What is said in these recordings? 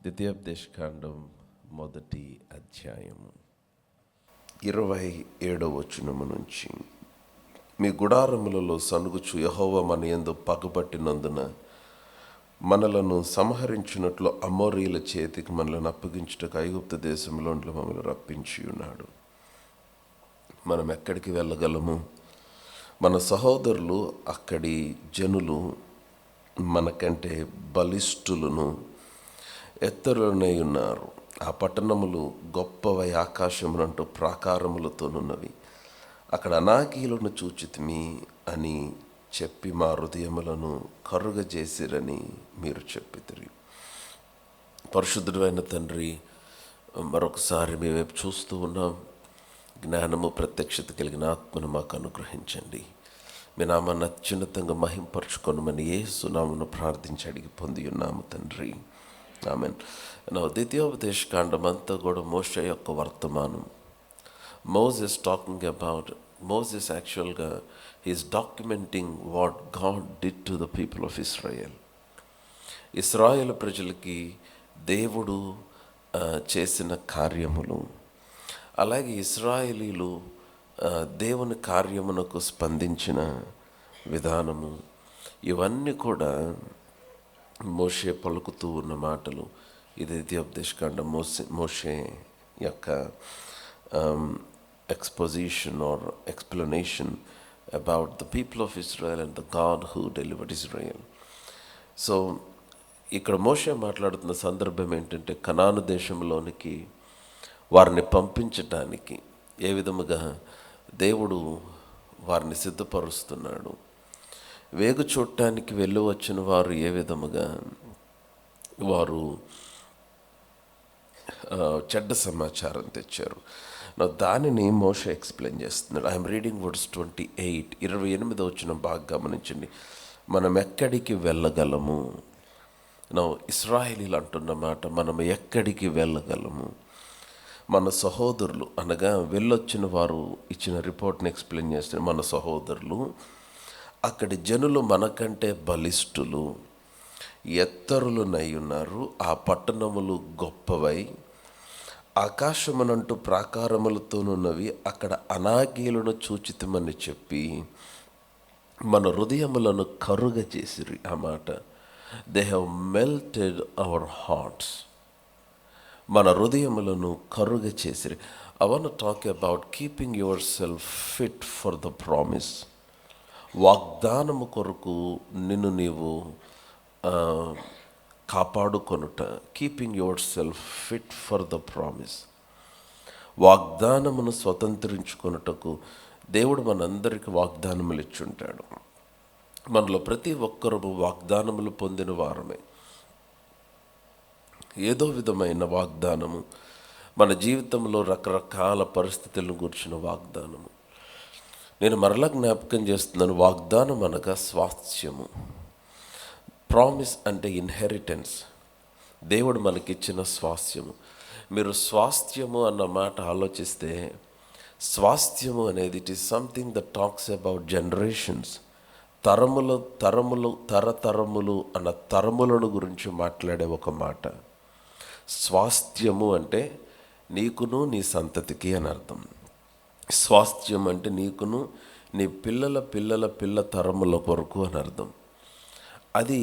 ద్వితీయోపదేశకాండం మొదటి అధ్యాయము 27వ వచనము నుంచి, మీ గుడారములలో సనుగుచు యెహోవా మన యందు పగబట్టినందున మనలను సంహరించినట్లు అమోరీయుల చేతికి మనలను అప్పగించుటకు ఐగుప్తు దేశంలో మమ్మల్ని రప్పించి ఉన్నాడు. మనం ఎక్కడికి వెళ్ళగలము? మన సహోదరులు అక్కడి జనులు మనకంటే బలిష్ఠులను ఎత్తరులనే ఉన్నారు. ఆ పట్టణములు గొప్పవై ఆకాశమునంటూ ప్రాకారములతోనున్నవి. అక్కడ అనాకీయులను చూచితిమి అని చెప్పి మా హృదయములను కరుగజేసిరని మీరు చెప్పితిరి. పరిశుద్ధుడు అయిన తండ్రి, మరొకసారి మీ వైపు చూస్తూ ఉన్నాం. జ్ఞానము ప్రత్యక్షత కలిగిన ఆత్మను మాకు అనుగ్రహించండి. మీ నామాన్ని అత్యున్నతంగా మహింపరచుకొనమని యేసు నామమున ప్రార్థించి అడిగి పొంది ఉన్నాము తండ్రి, ఆమెన్. ద్వితీయోపదేశకాండం అంతా కూడా మోషే యొక్క వర్తమానం. మోసెస్ టాకింగ్ అబౌట్ మోసెస్ యాక్చువల్గా he's documenting what God did to the people of Israel. Israel ప్రజలకి దేవుడు చేసిన కార్యములు, అలాగే ఇశ్రాయేలీలు దేవుని కార్యమునకు స్పందించిన విధానము, ఇవన్నీ కూడా మోషే పలుకుతూ ఉన్న మాటలు. ఇది ద్వితీయోపదేశకాండం మోషే యొక్క exposition or explanation about the people of Israel and the God who delivered Israel. So ఇక్కడ మోషే మాట్లాడుతున్న సందర్భం ఏంటంటే, కనాను దేశంలోనికి వారిని పంపించటానికి ఏ విధముగా దేవుడు వారిని సిద్ధపరుస్తున్నాడు. వేగు చూడటానికి వెళ్ళి వచ్చిన వారు ఏ విధముగా వారు చెడ్డ సమాచారం తెచ్చారు. దానిని మోషే ఎక్స్ప్లెయిన్ చేస్తున్నాడు. ఐఎమ్ రీడింగ్ వర్డ్స్ 28, 28వ వచనం బాగా గమనించండి. మనం ఎక్కడికి వెళ్ళగలము? ఇశ్రాయేలీలు అంటున్న మాట, మనం ఎక్కడికి వెళ్ళగలము? మన సహోదరులు అనగా వెళ్ళొచ్చిన వారు ఇచ్చిన రిపోర్ట్ని ఎక్స్ప్లెయిన్ చేస్తున్నారు. మన సహోదరులు అక్కడి జనులు మనకంటే బలిష్ఠులు, ఎత్తరులునై ఉన్నారు. ఆ పట్టణములు గొప్పవై ఆకాశమునంటూ ప్రాకారములతోనున్నవి. అక్కడ అనాకీయులను చూచితమని చెప్పి మన హృదయములను కరుగ చేసిరి. ఆ మాట, they have melted our hearts. మన హృదయములను కరుగ చేసిరి. I want to talk about keeping yourself fit for the promise. వాగ్దానము కొరకు నిన్ను నీవు కాపాడుకొనుట. Keeping yourself fit for the promise. వాగ్దానమును స్వతంత్రించుకొనుటకు దేవుడు మనందరికీ వాగ్దానములు ఇచ్చుంటాడు. మనలో ప్రతి ఒక్కరు వాగ్దానములు పొందిన వారమే. ఏదో విధమైన వాగ్దానము, మన జీవితంలో రకరకాల పరిస్థితులను గురించిన వాగ్దానము. నేను మరలా జ్ఞాపకం చేస్తున్నాను, వాగ్దానం అనగా స్వాస్థ్యము. ప్రామిస్ అంటే ఇన్హెరిటెన్స్, దేవుడు మనకిచ్చిన స్వాస్థ్యము. మీరు స్వాస్థ్యము అన్న మాట ఆలోచిస్తే, స్వాస్థ్యము అనేది it is something that talks about generations. తరతరములు అన్న తరములను గురించి మాట్లాడే ఒక మాట. స్వాస్థ్యము అంటే నీకును నీ సంతతికి అని అర్థం. స్వాస్థ్యం అంటే నీకును నీ పిల్లల పిల్లల పిల్ల తరముల కొరకు అని అర్థం. అది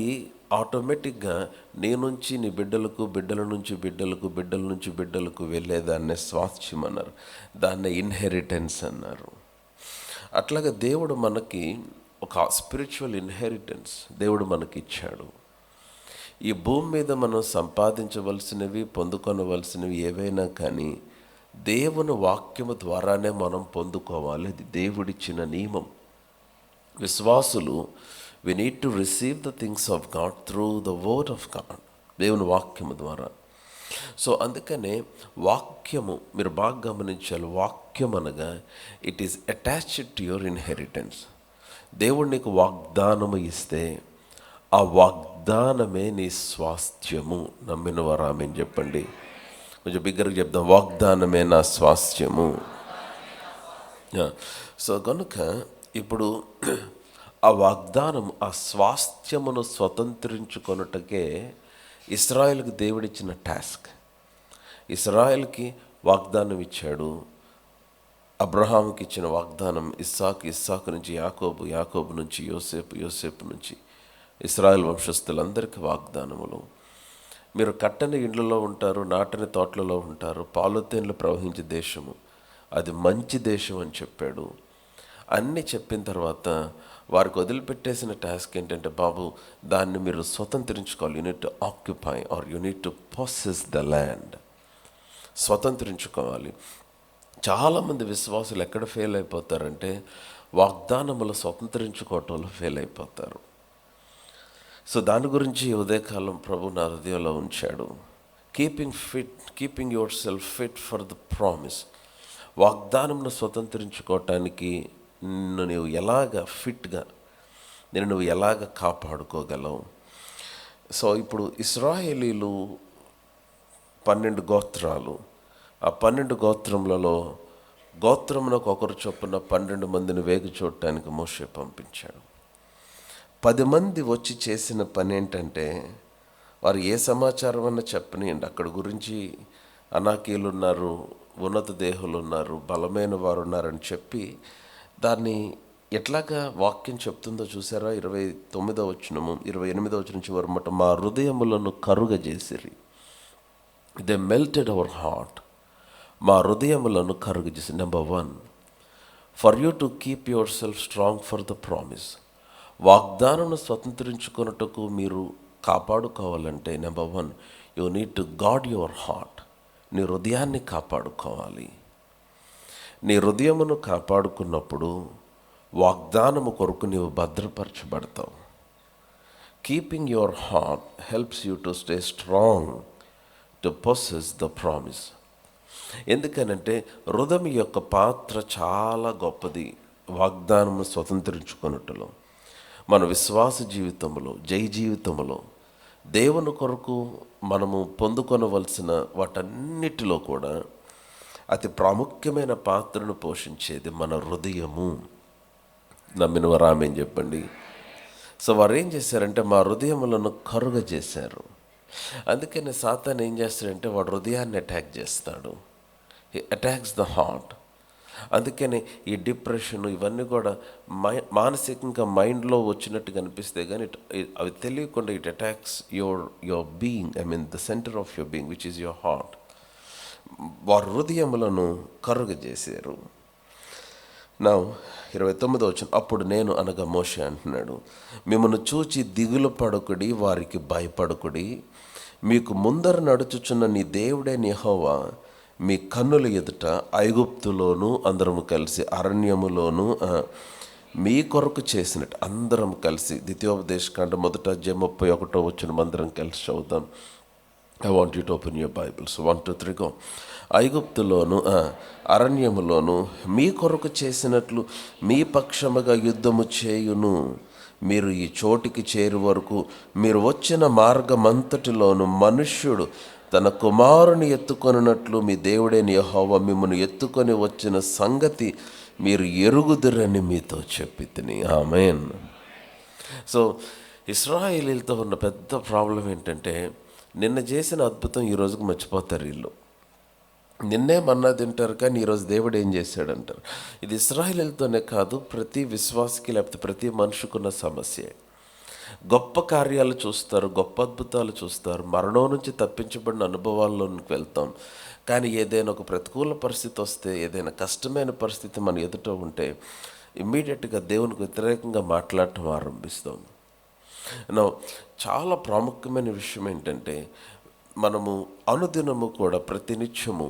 ఆటోమేటిక్గా నీ నుంచి నీ బిడ్డలకు, బిడ్డల నుంచి బిడ్డలకు, బిడ్డల నుంచి బిడ్డలకు వెళ్ళేదాన్నే స్వాస్థ్యం అన్నారు. దాన్నే ఇన్హెరిటెన్స్ అన్నారు. అట్లాగే దేవుడు మనకి ఒక స్పిరిచువల్ ఇన్హెరిటెన్స్ దేవుడు మనకి ఇచ్చాడు. ఈ భూమి మీద మనం సంపాదించవలసినవి, పొందుకొనవలసినవి ఏవైనా కానీ దేవుని వాక్యము ద్వారానే మనం పొందుకోవాలి. అది దేవుడిచ్చిన నియమం. విశ్వాసులు we need to receive the things of God through the word of God, దేవుని వాక్యము ద్వారా. సో అందుకనే వాక్యము మీరు బాగా గమనించాలి. వాక్యం అనగా it is attached to your inheritance. దేవుడు నీకు వాగ్దానము ఇస్తే ఆ వాగ్దానమే నీ స్వాస్థ్యము. నమ్మిన వారు ఆమేన్ చెప్పండి. కొంచెం బిగ్గరగా చెప్దాం, వాగ్దానమే నా స్వాస్థ్యము. సో కనుక ఇప్పుడు ఆ వాగ్దానం, ఆ స్వాస్థ్యమును స్వతంత్రించుకొనుటకే ఇశ్రాయేలుకి దేవుడిచ్చిన టాస్క్. ఇశ్రాయేల్కి వాగ్దానం ఇచ్చాడు. అబ్రహాముకి ఇచ్చిన వాగ్దానం ఇస్సాకు నుంచి యాకోబు, యాకోబు నుంచి యోసేపు, యోసేపు నుంచి ఇశ్రాయేల్ వంశస్థులందరికీ వాగ్దానములు. మీరు కట్టని ఇండ్లలో ఉంటారు, నాటని తోటలలో ఉంటారు, పాలుతేన్లు ప్రవహించే దేశము, అది మంచి దేశం అని చెప్పాడు. అన్నీ చెప్పిన తర్వాత వారికి వదిలిపెట్టేసిన టాస్క్ ఏంటంటే, బాబు దాన్ని మీరు స్వతంత్రించుకోవాలి. You need to occupy or you need to possess the land. స్వతంత్రించుకోవాలి. చాలామంది విశ్వాసులు ఎక్కడ ఫెయిల్ అయిపోతారంటే వాగ్దానములు స్వతంత్రించుకోవటంలో ఫెయిల్ అయిపోతారు. సో దాని గురించి ఉదయకాలం ప్రభు నా హృదయంలో ఉంచాడు. Keeping yourself fit for the promise. వాగ్దానంను స్వతంత్రించుకోవటానికి నువ్వు ఎలాగ ఫిట్గా నువ్వు ఎలాగ కాపాడుకోగలవు. సో ఇప్పుడు ఇశ్రాయేలీలు 12 గోత్రాలు. ఆ 12 గోత్రములలో గోత్రమునకు ఒకరు చొప్పున 12 మందిని వేగు చూడటానికి మోషే పంపించాడు. 10 మంది వచ్చి చేసిన పని ఏంటంటే, వారు ఏ సమాచారం అన్నా చెప్పనియండి, అక్కడ గురించి అనాకీలు ఉన్నారు, ఉన్నత దేహులు ఉన్నారు, బలమైన వారు ఉన్నారని చెప్పి దాన్ని ఎట్లాగా వాక్యం చెప్తుందో చూసారా? 29వ వచనము 28వ వచనం చివరి మాట, మా హృదయములను కరుగజేసిరి. They melted our heart. మా హృదయములను కరుగజేసి. Number 1, for you to keep yourself strong for the promise. వాగ్దానం స్వతంత్రించుకున్నట్టుకు మీరు కాపాడుకోవాలంటే number 1, you need to guard your heart. నీ హృదయాన్ని కాపాడుకోవాలి. నీ హృదయమును కాపాడుకున్నప్పుడు వాగ్దానము కొరకు నీవు భద్రపరచబడతావు. Keeping your heart helps you to stay strong to possess the promise. ఎందుకనంటే హృదయం యొక్క పాత్ర చాలా గొప్పది వాగ్దానము స్వతంత్రించుకున్నట్టులో. మన విశ్వాస జీవితంలో, జై జీవితంలో దేవుని కొరకు మనము పొందుకొనవలసిన వాటన్నిటిలో కూడా అతి ప్రాముఖ్యమైన పాత్రను పోషించేది మన హృదయము. నమ్మిన వారు ఆమేన్ చెప్పండి. సో వారు ఏం చేశారంటే మా హృదయములను కరుగ చేశారు. అందుకని సాతాను ఏం చేస్తాడంటే వాడు హృదయాన్ని అటాక్ చేస్తాడు. He attacks the heart. అందుకని ఈ డిప్రెషన్ ఇవన్నీ కూడా మానసికంగా మైండ్లో వచ్చినట్టుగా అనిపిస్తే కానీ అవి తెలియకుండా it attacks your being, the centre of your being which is your heart. వారి హృదయములను కరుగజేశారు. నా 29వ వచనం, అప్పుడు నేను అనగా మోషే అంటున్నాడు, మిమ్మల్ని చూచి దిగులు పడకుడి, వారికి భయపడకుడి. మీకు ముందర నడుచుచున్న నీ దేవుడైన యెహోవా మీ కన్నుల ఎదుట ఐగుప్తులోను అందరము కలిసి అరణ్యములోను మీ కొరకు చేసినట్టు అందరం కలిసి. ద్వితీయోపదేశకాండం 1వ అధ్యాయం 31వ వచనం అందరం కలిసి చదువుతాం. I want you to open your Bibles. 1, 2, 3 go. ఐగుప్తులోను అరణ్యములోను మీ కొరకు చేసినట్లు మీ పక్షముగా యుద్ధము చేయును. మీరు ఈ చోటికి చేరు వరకు మీరు వచ్చిన మార్గమంతటిలోను మనుష్యుడు తన కుమారుని ఎత్తుకొనున్నట్లు మీ దేవుడైన యెహోవా మిమ్మల్ని ఎత్తుకొని వచ్చిన సంగతి మీరు ఎరుగుదురని మీతో చెప్పితిని. ఆమేన్. సో ఇశ్రాయేలీలతో ఉన్న పెద్ద ప్రాబ్లం ఏంటంటే నిన్న చేసిన అద్భుతం ఈ రోజుకు మర్చిపోతారు వీళ్ళు. నిన్నే మన్నా తింటారు కానీ ఈరోజు దేవుడు ఏం చేశాడంటారు. ఇది ఇశ్రాయేలీలతోనే కాదు, ప్రతి విశ్వాసకి లేకపోతే ప్రతి మనుషుకున్న సమస్యే. గొప్ప కార్యాలు చూస్తారు, గొప్ప అద్భుతాలు చూస్తారు, మరణం నుంచి తప్పించబడిన అనుభవాల్లోనికి వెళ్తాం. కానీ ఏదైనా ఒక ప్రతికూల పరిస్థితి వస్తే, ఏదైనా కష్టమైన పరిస్థితి మన ఎదుట ఉంటే ఇమ్మీడియట్గా దేవునికి వ్యతిరేకంగా మాట్లాడటం ఆరంభిస్తాం. చాలా ప్రాముఖ్యమైన విషయం ఏంటంటే మనము అనుదినము కూడా ప్రతినిత్యము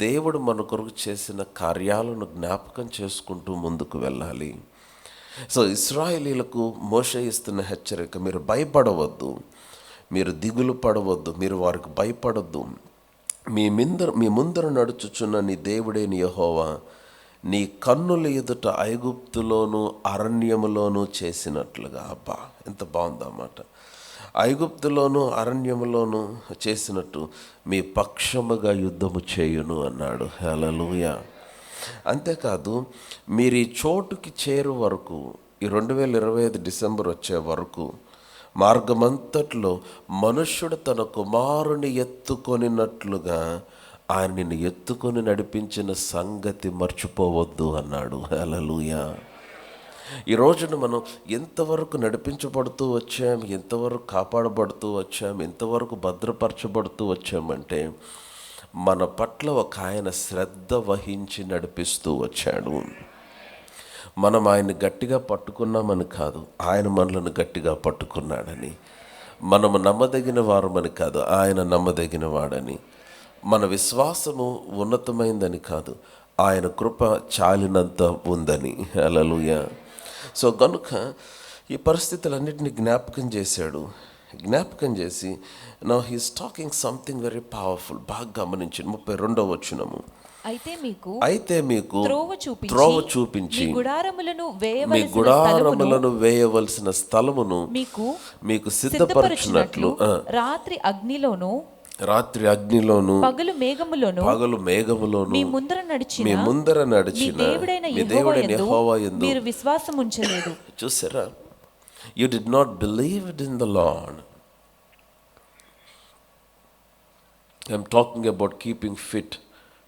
దేవుడు మన కొరకు చేసిన కార్యాలను జ్ఞాపకం చేసుకుంటూ ముందుకు వెళ్ళాలి. సో ఇశ్రాయేలీలకు మోషే ఇస్తున్న హెచ్చరిక, మీరు భయపడవద్దు, మీరు దిగులు పడవద్దు, మీరు వారికి భయపడద్దు. మీ ముందర నడుచుచున్న నీ దేవుడైన యెహోవా నీ కన్నుల ఎదుట ఐగుప్తులోను అరణ్యములోను చేసినట్లుగా. అబ్బా ఎంత బాగుందన్నమాట. ఐగుప్తులోను అరణ్యములోను చేసినట్టు మీ పక్షముగా యుద్ధము చేయును అన్నాడు. హల్లెలూయా. అంతేకాదు మీరు ఈ చోటుకి చేరు వరకు, ఈ 2025 డిసెంబర్ వచ్చే వరకు మార్గమంతట్లో మనుష్యుడు తన కుమారుని ఎత్తుకొనినట్లుగా ఆయన నిన్ను ఎత్తుకొని నడిపించిన సంగతి మర్చిపోవద్దు అన్నాడు. హల్లెలూయా. ఈ రోజున మనం ఎంతవరకు నడిపించబడుతూ వచ్చాం, ఎంతవరకు కాపాడబడుతూ వచ్చాం, ఎంతవరకు భద్రపరచబడుతూ వచ్చామంటే మన పట్ల ఒక ఆయన శ్రద్ధ వహించి నడిపిస్తూ వచ్చాడు. మనం ఆయన్ని గట్టిగా పట్టుకున్నామని కాదు, ఆయన మనలను గట్టిగా పట్టుకున్నాడని. మనము నమ్మదగిన వారమని కాదు, ఆయన నమ్మదగిన వాడని. మన విశ్వాసము ఉన్నతమైందని కాదు, ఆయన కృప చాలినంత ఉందని. హల్లెలూయా. సో కనుక ఈ పరిస్థితులన్నిటిని జ్ఞాపకం చేసి now he's talking something very powerful. బాగా గమనించండి. 32వ వచనము. అయితే మీకు త్రోవ చూపించి మీ గుడారములను వేయవలసిన స్థలమును మీకు సిద్ధపరచునట్లు రాత్రి అగ్నిలోను పగలు మేఘములోను మీ ముందర నడిచిన మీ దేవుడైన యెహోవా యందు మీరు విశ్వాసం ఉంచలేదు. చూసారా? You did not believed in the lord. I'm talking about keeping fit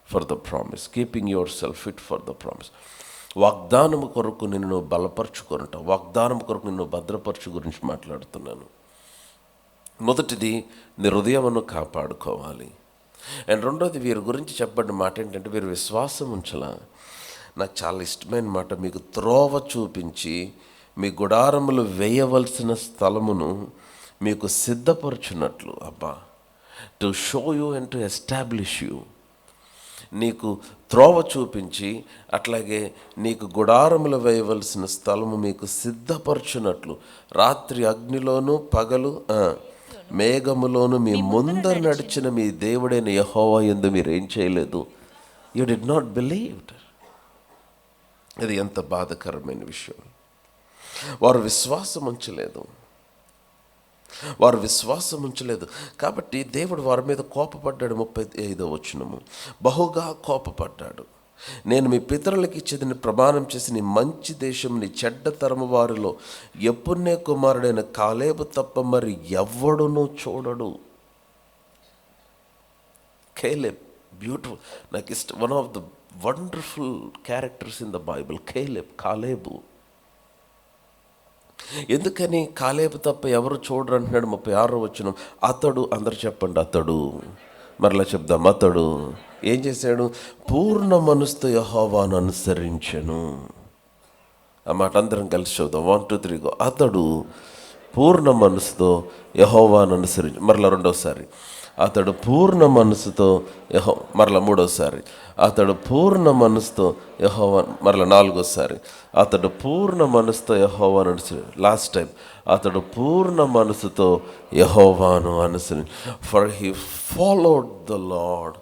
for the promise, keeping yourself fit for the promise. వాగ్దానము కొరకు నిన్ను బలపరచుకొనుట, వాగ్దానం కొరకు నిన్ను భద్రపరచు గురించి మాట్లాడుతున్నాను. మొదటిది నీ హృదయమును కాపాడుకోవాలి. అండ్ రెండోది వీరి గురించి చెప్పబడిన మాట ఏంటంటే వీరు విశ్వాసం ఉంచలా. నాకు చాలా ఇష్టమైన మాట, మీకు త్రోవ చూపించి మీ గుడారములు వేయవలసిన స్థలమును మీకు సిద్ధపరచున్నట్లు. అబ్బా, to show you and to establish you. నీకు త్రోవ చూపించి అట్లాగే నీకు గుడారములు వేయవలసిన స్థలము మీకు సిద్ధపరచున్నట్లు రాత్రి అగ్నిలోను పగలు మేఘములోను మీ ముందర నడిచిన మీ దేవుడైన యెహోవా యందు మీరు ఏం చేయలేదు? You did not believed. ఇది ఎంత బాధాకరమైన విషయం. వారు విశ్వాసం ఉంచలేదు. కాబట్టి దేవుడు వారి మీద కోపపడ్డాడు. 35వ వచనము. బహుగా కోపపడ్డాడు. నేను మీ పితరులకు ఇచ్చేదని ప్రమాణం చేసి నీ మంచి దేశం నీ చెడ్డ తరము వారిలో యెఫున్నె కుమారుడైన కాలేబు తప్ప మరి ఎవ్వడునూ చూడడు. Caleb, beautiful. నాకు ఇష్టం. One of the wonderful characters in the Bible కాలేబు. ఎందుకని కాలేబు తప్ప ఎవరు చూడరు అంటున్నాడు? 36వ వచనం. అతడు, అందరు చెప్పండి అతడు, మరలా చెప్దాం, అతడు ఏం చేశాడు? పూర్ణ మనసుతో యెహోవాను అనుసరించెను. ఆ మాట అందరం కలిసి చూద్దాం. 1 2 3 గో. అతడు పూర్ణ మనసుతో యెహోవాను అనుసరించు. మరలా రెండోసారి. అతడు పూర్ణ మనసుతో మరలా మూడోసారి. అతడు పూర్ణ మనసుతో యెహోవా, మరలా నాలుగోసారి. అతడు పూర్ణ మనసుతో యెహోవాను అనుసరించు. Last time. అతడు పూర్ణ మనసుతో యెహోవాను అనుసరించు. For he followed the lord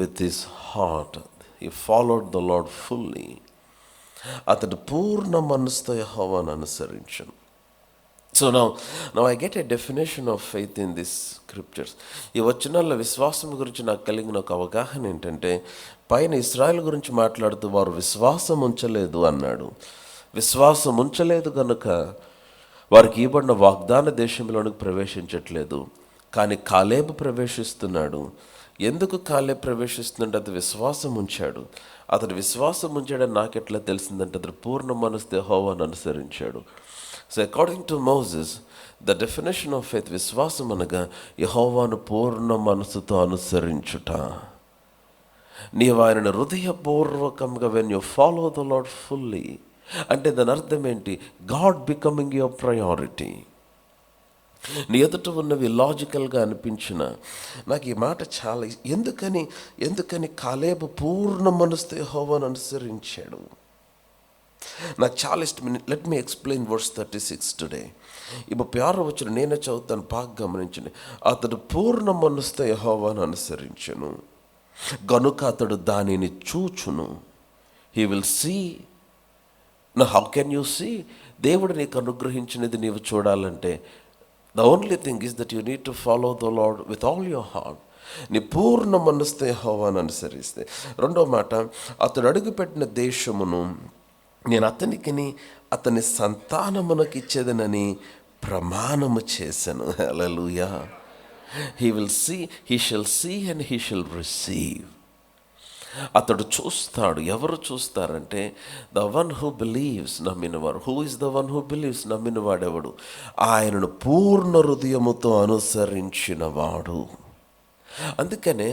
with his heart. He followed the Lord fully. అతడు పూర్ణ మనసుతో యెహోవాను అనుసరించను. So now I get a definition of faith in these scriptures. ఈ వచనాల్లో విశ్వాసం గురించి నాకు కలిగిన ఒక అవగాహన ఏంటంటే, పైన ఇశ్రాయేలు గురించి మాట్లాడుతూ వారు విశ్వాసం ఉంచలేదు అన్నాడు. విశ్వాసం ఉంచలేదు కనుక వారికి ఇవ్వబడిన వాగ్దాన దేశంలోనికి ప్రవేశించట్లేదు. కానీ కాలేబు ప్రవేశిస్తున్నాడు. ఎందుకు కాలేబు ప్రవేశిస్తుందంటే అతడు విశ్వాసం ఉంచాడు. అతడు విశ్వాసం ఉంచాడని నాకెట్లా తెలిసిందంటే అతడు పూర్ణ మనసుతో యెహోవాను అనుసరించాడు. So according to Moses the definition of faith, విశ్వాసం అనగా యెహోవాను పూర్ణ మనసుతో అనుసరించుట. నీవు ఆయనను హృదయపూర్వకంగా when you follow the Lord fully అంటే దాని అర్థం ఏంటి? God becoming your priority. నీ ఎదుట ఉన్నవి లాజికల్గా అనిపించిన నాకు ఈ మాట చాలా ఎందుకని కాలేబు పూర్ణ మనసుతో యెహోవాను అనుసరించాడు. నాకు చాలా ఇష్టం. Let me explain verse 36 today. ఈ 36వ వచనం నేనే చదువుతాను, బాగా గమనించండి. అతడు పూర్ణ మనసుతో యెహోవాను అనుసరించును గనుక అతడు దానిని చూచును. He will see. How can you see? దేవుడు నీకు అనుగ్రహించినది నీవు చూడాలంటే the only thing is that you need to follow the Lord with all your heart. నీ పూర్ణ మనసుతో యెహోవాను అనుసరిస్తే. రెండో మాట, అతడు అడుగుపెట్టిన దేశమును నేను అతనికి అతని సంతానమునకు ఇచ్చేదనని ప్రమాణము చేసెను. Hallelujah. He shall see and he shall receive. అతడు చూస్తాడు. ఎవరు చూస్తారంటే ద వన్ హూ బిలీవ్స్, నమ్మినవారు. Who is the one who believes? నమ్మినవాడెవడు? ఆయనను పూర్ణ హృదయముతో అనుసరించినవాడు. అందుకనే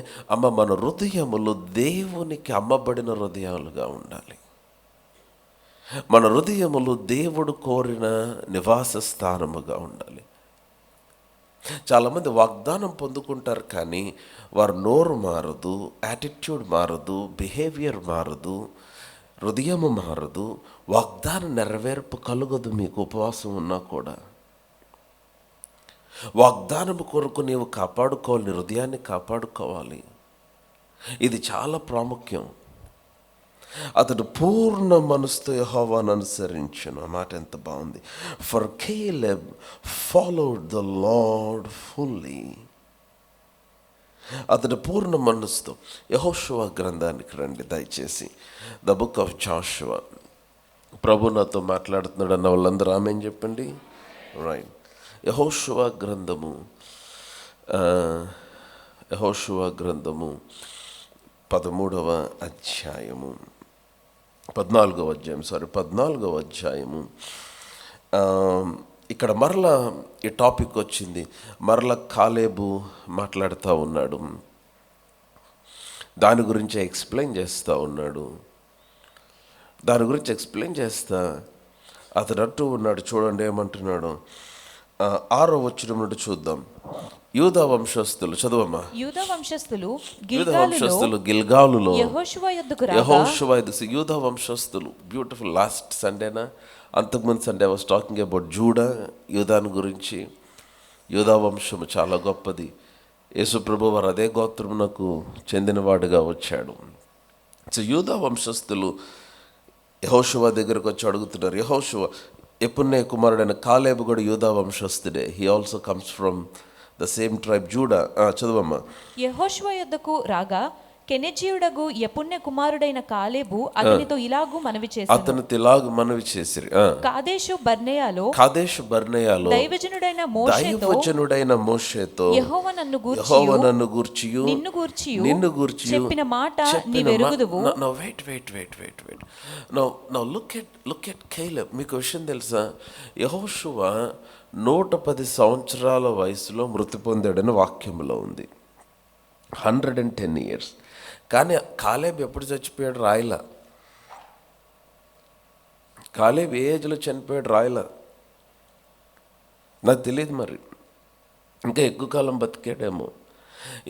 మన హృదయములు దేవునికి అమ్మబడిన హృదయాలుగా ఉండాలి. మన హృదయములు దేవుడు కోరిన నివాస స్థానముగా ఉండాలి. చాలామంది వాగ్దానం పొందుకుంటారు, కానీ వారు నోరు మారదు, యాటిట్యూడ్ మారదు, బిహేవియర్ మారదు, హృదయము మారదు. వాగ్దానం నెరవేర్పు కలుగదు మీకు ఉపవాసం ఉన్నా కూడా. వాగ్దానం కొరకు నీవు కాపాడుకోవాలి, నీ హృదయాన్ని కాపాడుకోవాలి. ఇది చాలా ప్రాముఖ్యం. అతడు పూర్ణ మనసుతో యెహోవాను అనుసరించును. ఆ మాట ఎంత బాగుంది. For Caleb followed the Lord fully. అతడు పూర్ణ మనసుతో. యెహోషువ గ్రంథానికి రండి దయచేసి. The book of Joshua. ప్రభు నాతో మాట్లాడుతున్నాడు అన్న వాళ్ళందరూ ఆమేన్ చెప్పండి. రైట్. యెహోషువ గ్రంథము 13వ అధ్యాయము 14వ అధ్యాయము. ఇక్కడ మరలా ఈ టాపిక్ వచ్చింది. మరలా కాలేబు మాట్లాడుతూ ఉన్నాడు, దాని గురించి ఎక్స్ప్లెయిన్ చేస్తూ ఉన్నాడు. అతడు అంటూ ఉన్నాడు, చూడండి ఏమంటున్నాడు. 6వ వచనం నుండి చూద్దాం. యూదా వంశస్థులు, చదవమ్మా. యూదా వంశస్థులు గిల్గాలులో యెహోషువ యొద్దకు యూదా వంశస్థులు. బ్యూటిఫుల్. లాస్ట్ సండేనా, అంతకుముందు సండే వాస్ టాకింగ్ అబౌట్ యూదాను గురించి. యూదా వంశము చాలా గొప్పది. యేసు ప్రభు వారు అదే గోత్రమునకు చెందినవాడుగా వచ్చాడు. సో యూదా వంశస్థులు యెహోషువ దగ్గరకు వచ్చి అడుగుతున్నారు. యెహోషువ, యెఫున్నె కుమారుడైన కాలేబు కూడా యూదా వంశస్థుడే. He also comes from the same tribe Judah. చదవమ్మా. యెహోషువ యొద్దకు రాగా కెనెజీయుడగు యెఫున్నె కుమారుడైన కాలేబు అతనితో ఇలాగు మనవి చేసిరి. కాదేషు బర్నేయాలో దైవజనుడైన మోషేతో యెహోవా నన్ను గూర్చియు నిన్ను గూర్చియు చెప్పిన మాట నీవెరుగుదువు. Look at కైలెబ్. మీకు విషయం తెలుసా? యెహోషువ 110 సంవత్సరాల వయసులో మృతి పొందాడని వాక్యంలో ఉంది. 110 years. కానీ కాలేబ్ ఎప్పుడు చచ్చిపోయాడు రాయలా. కాలేబ్ ఏ ఏజ్లో చనిపోయాడు రాయలా. నాకు తెలియదు, మరి ఇంకా ఎక్కువ కాలం బతికాడేమో.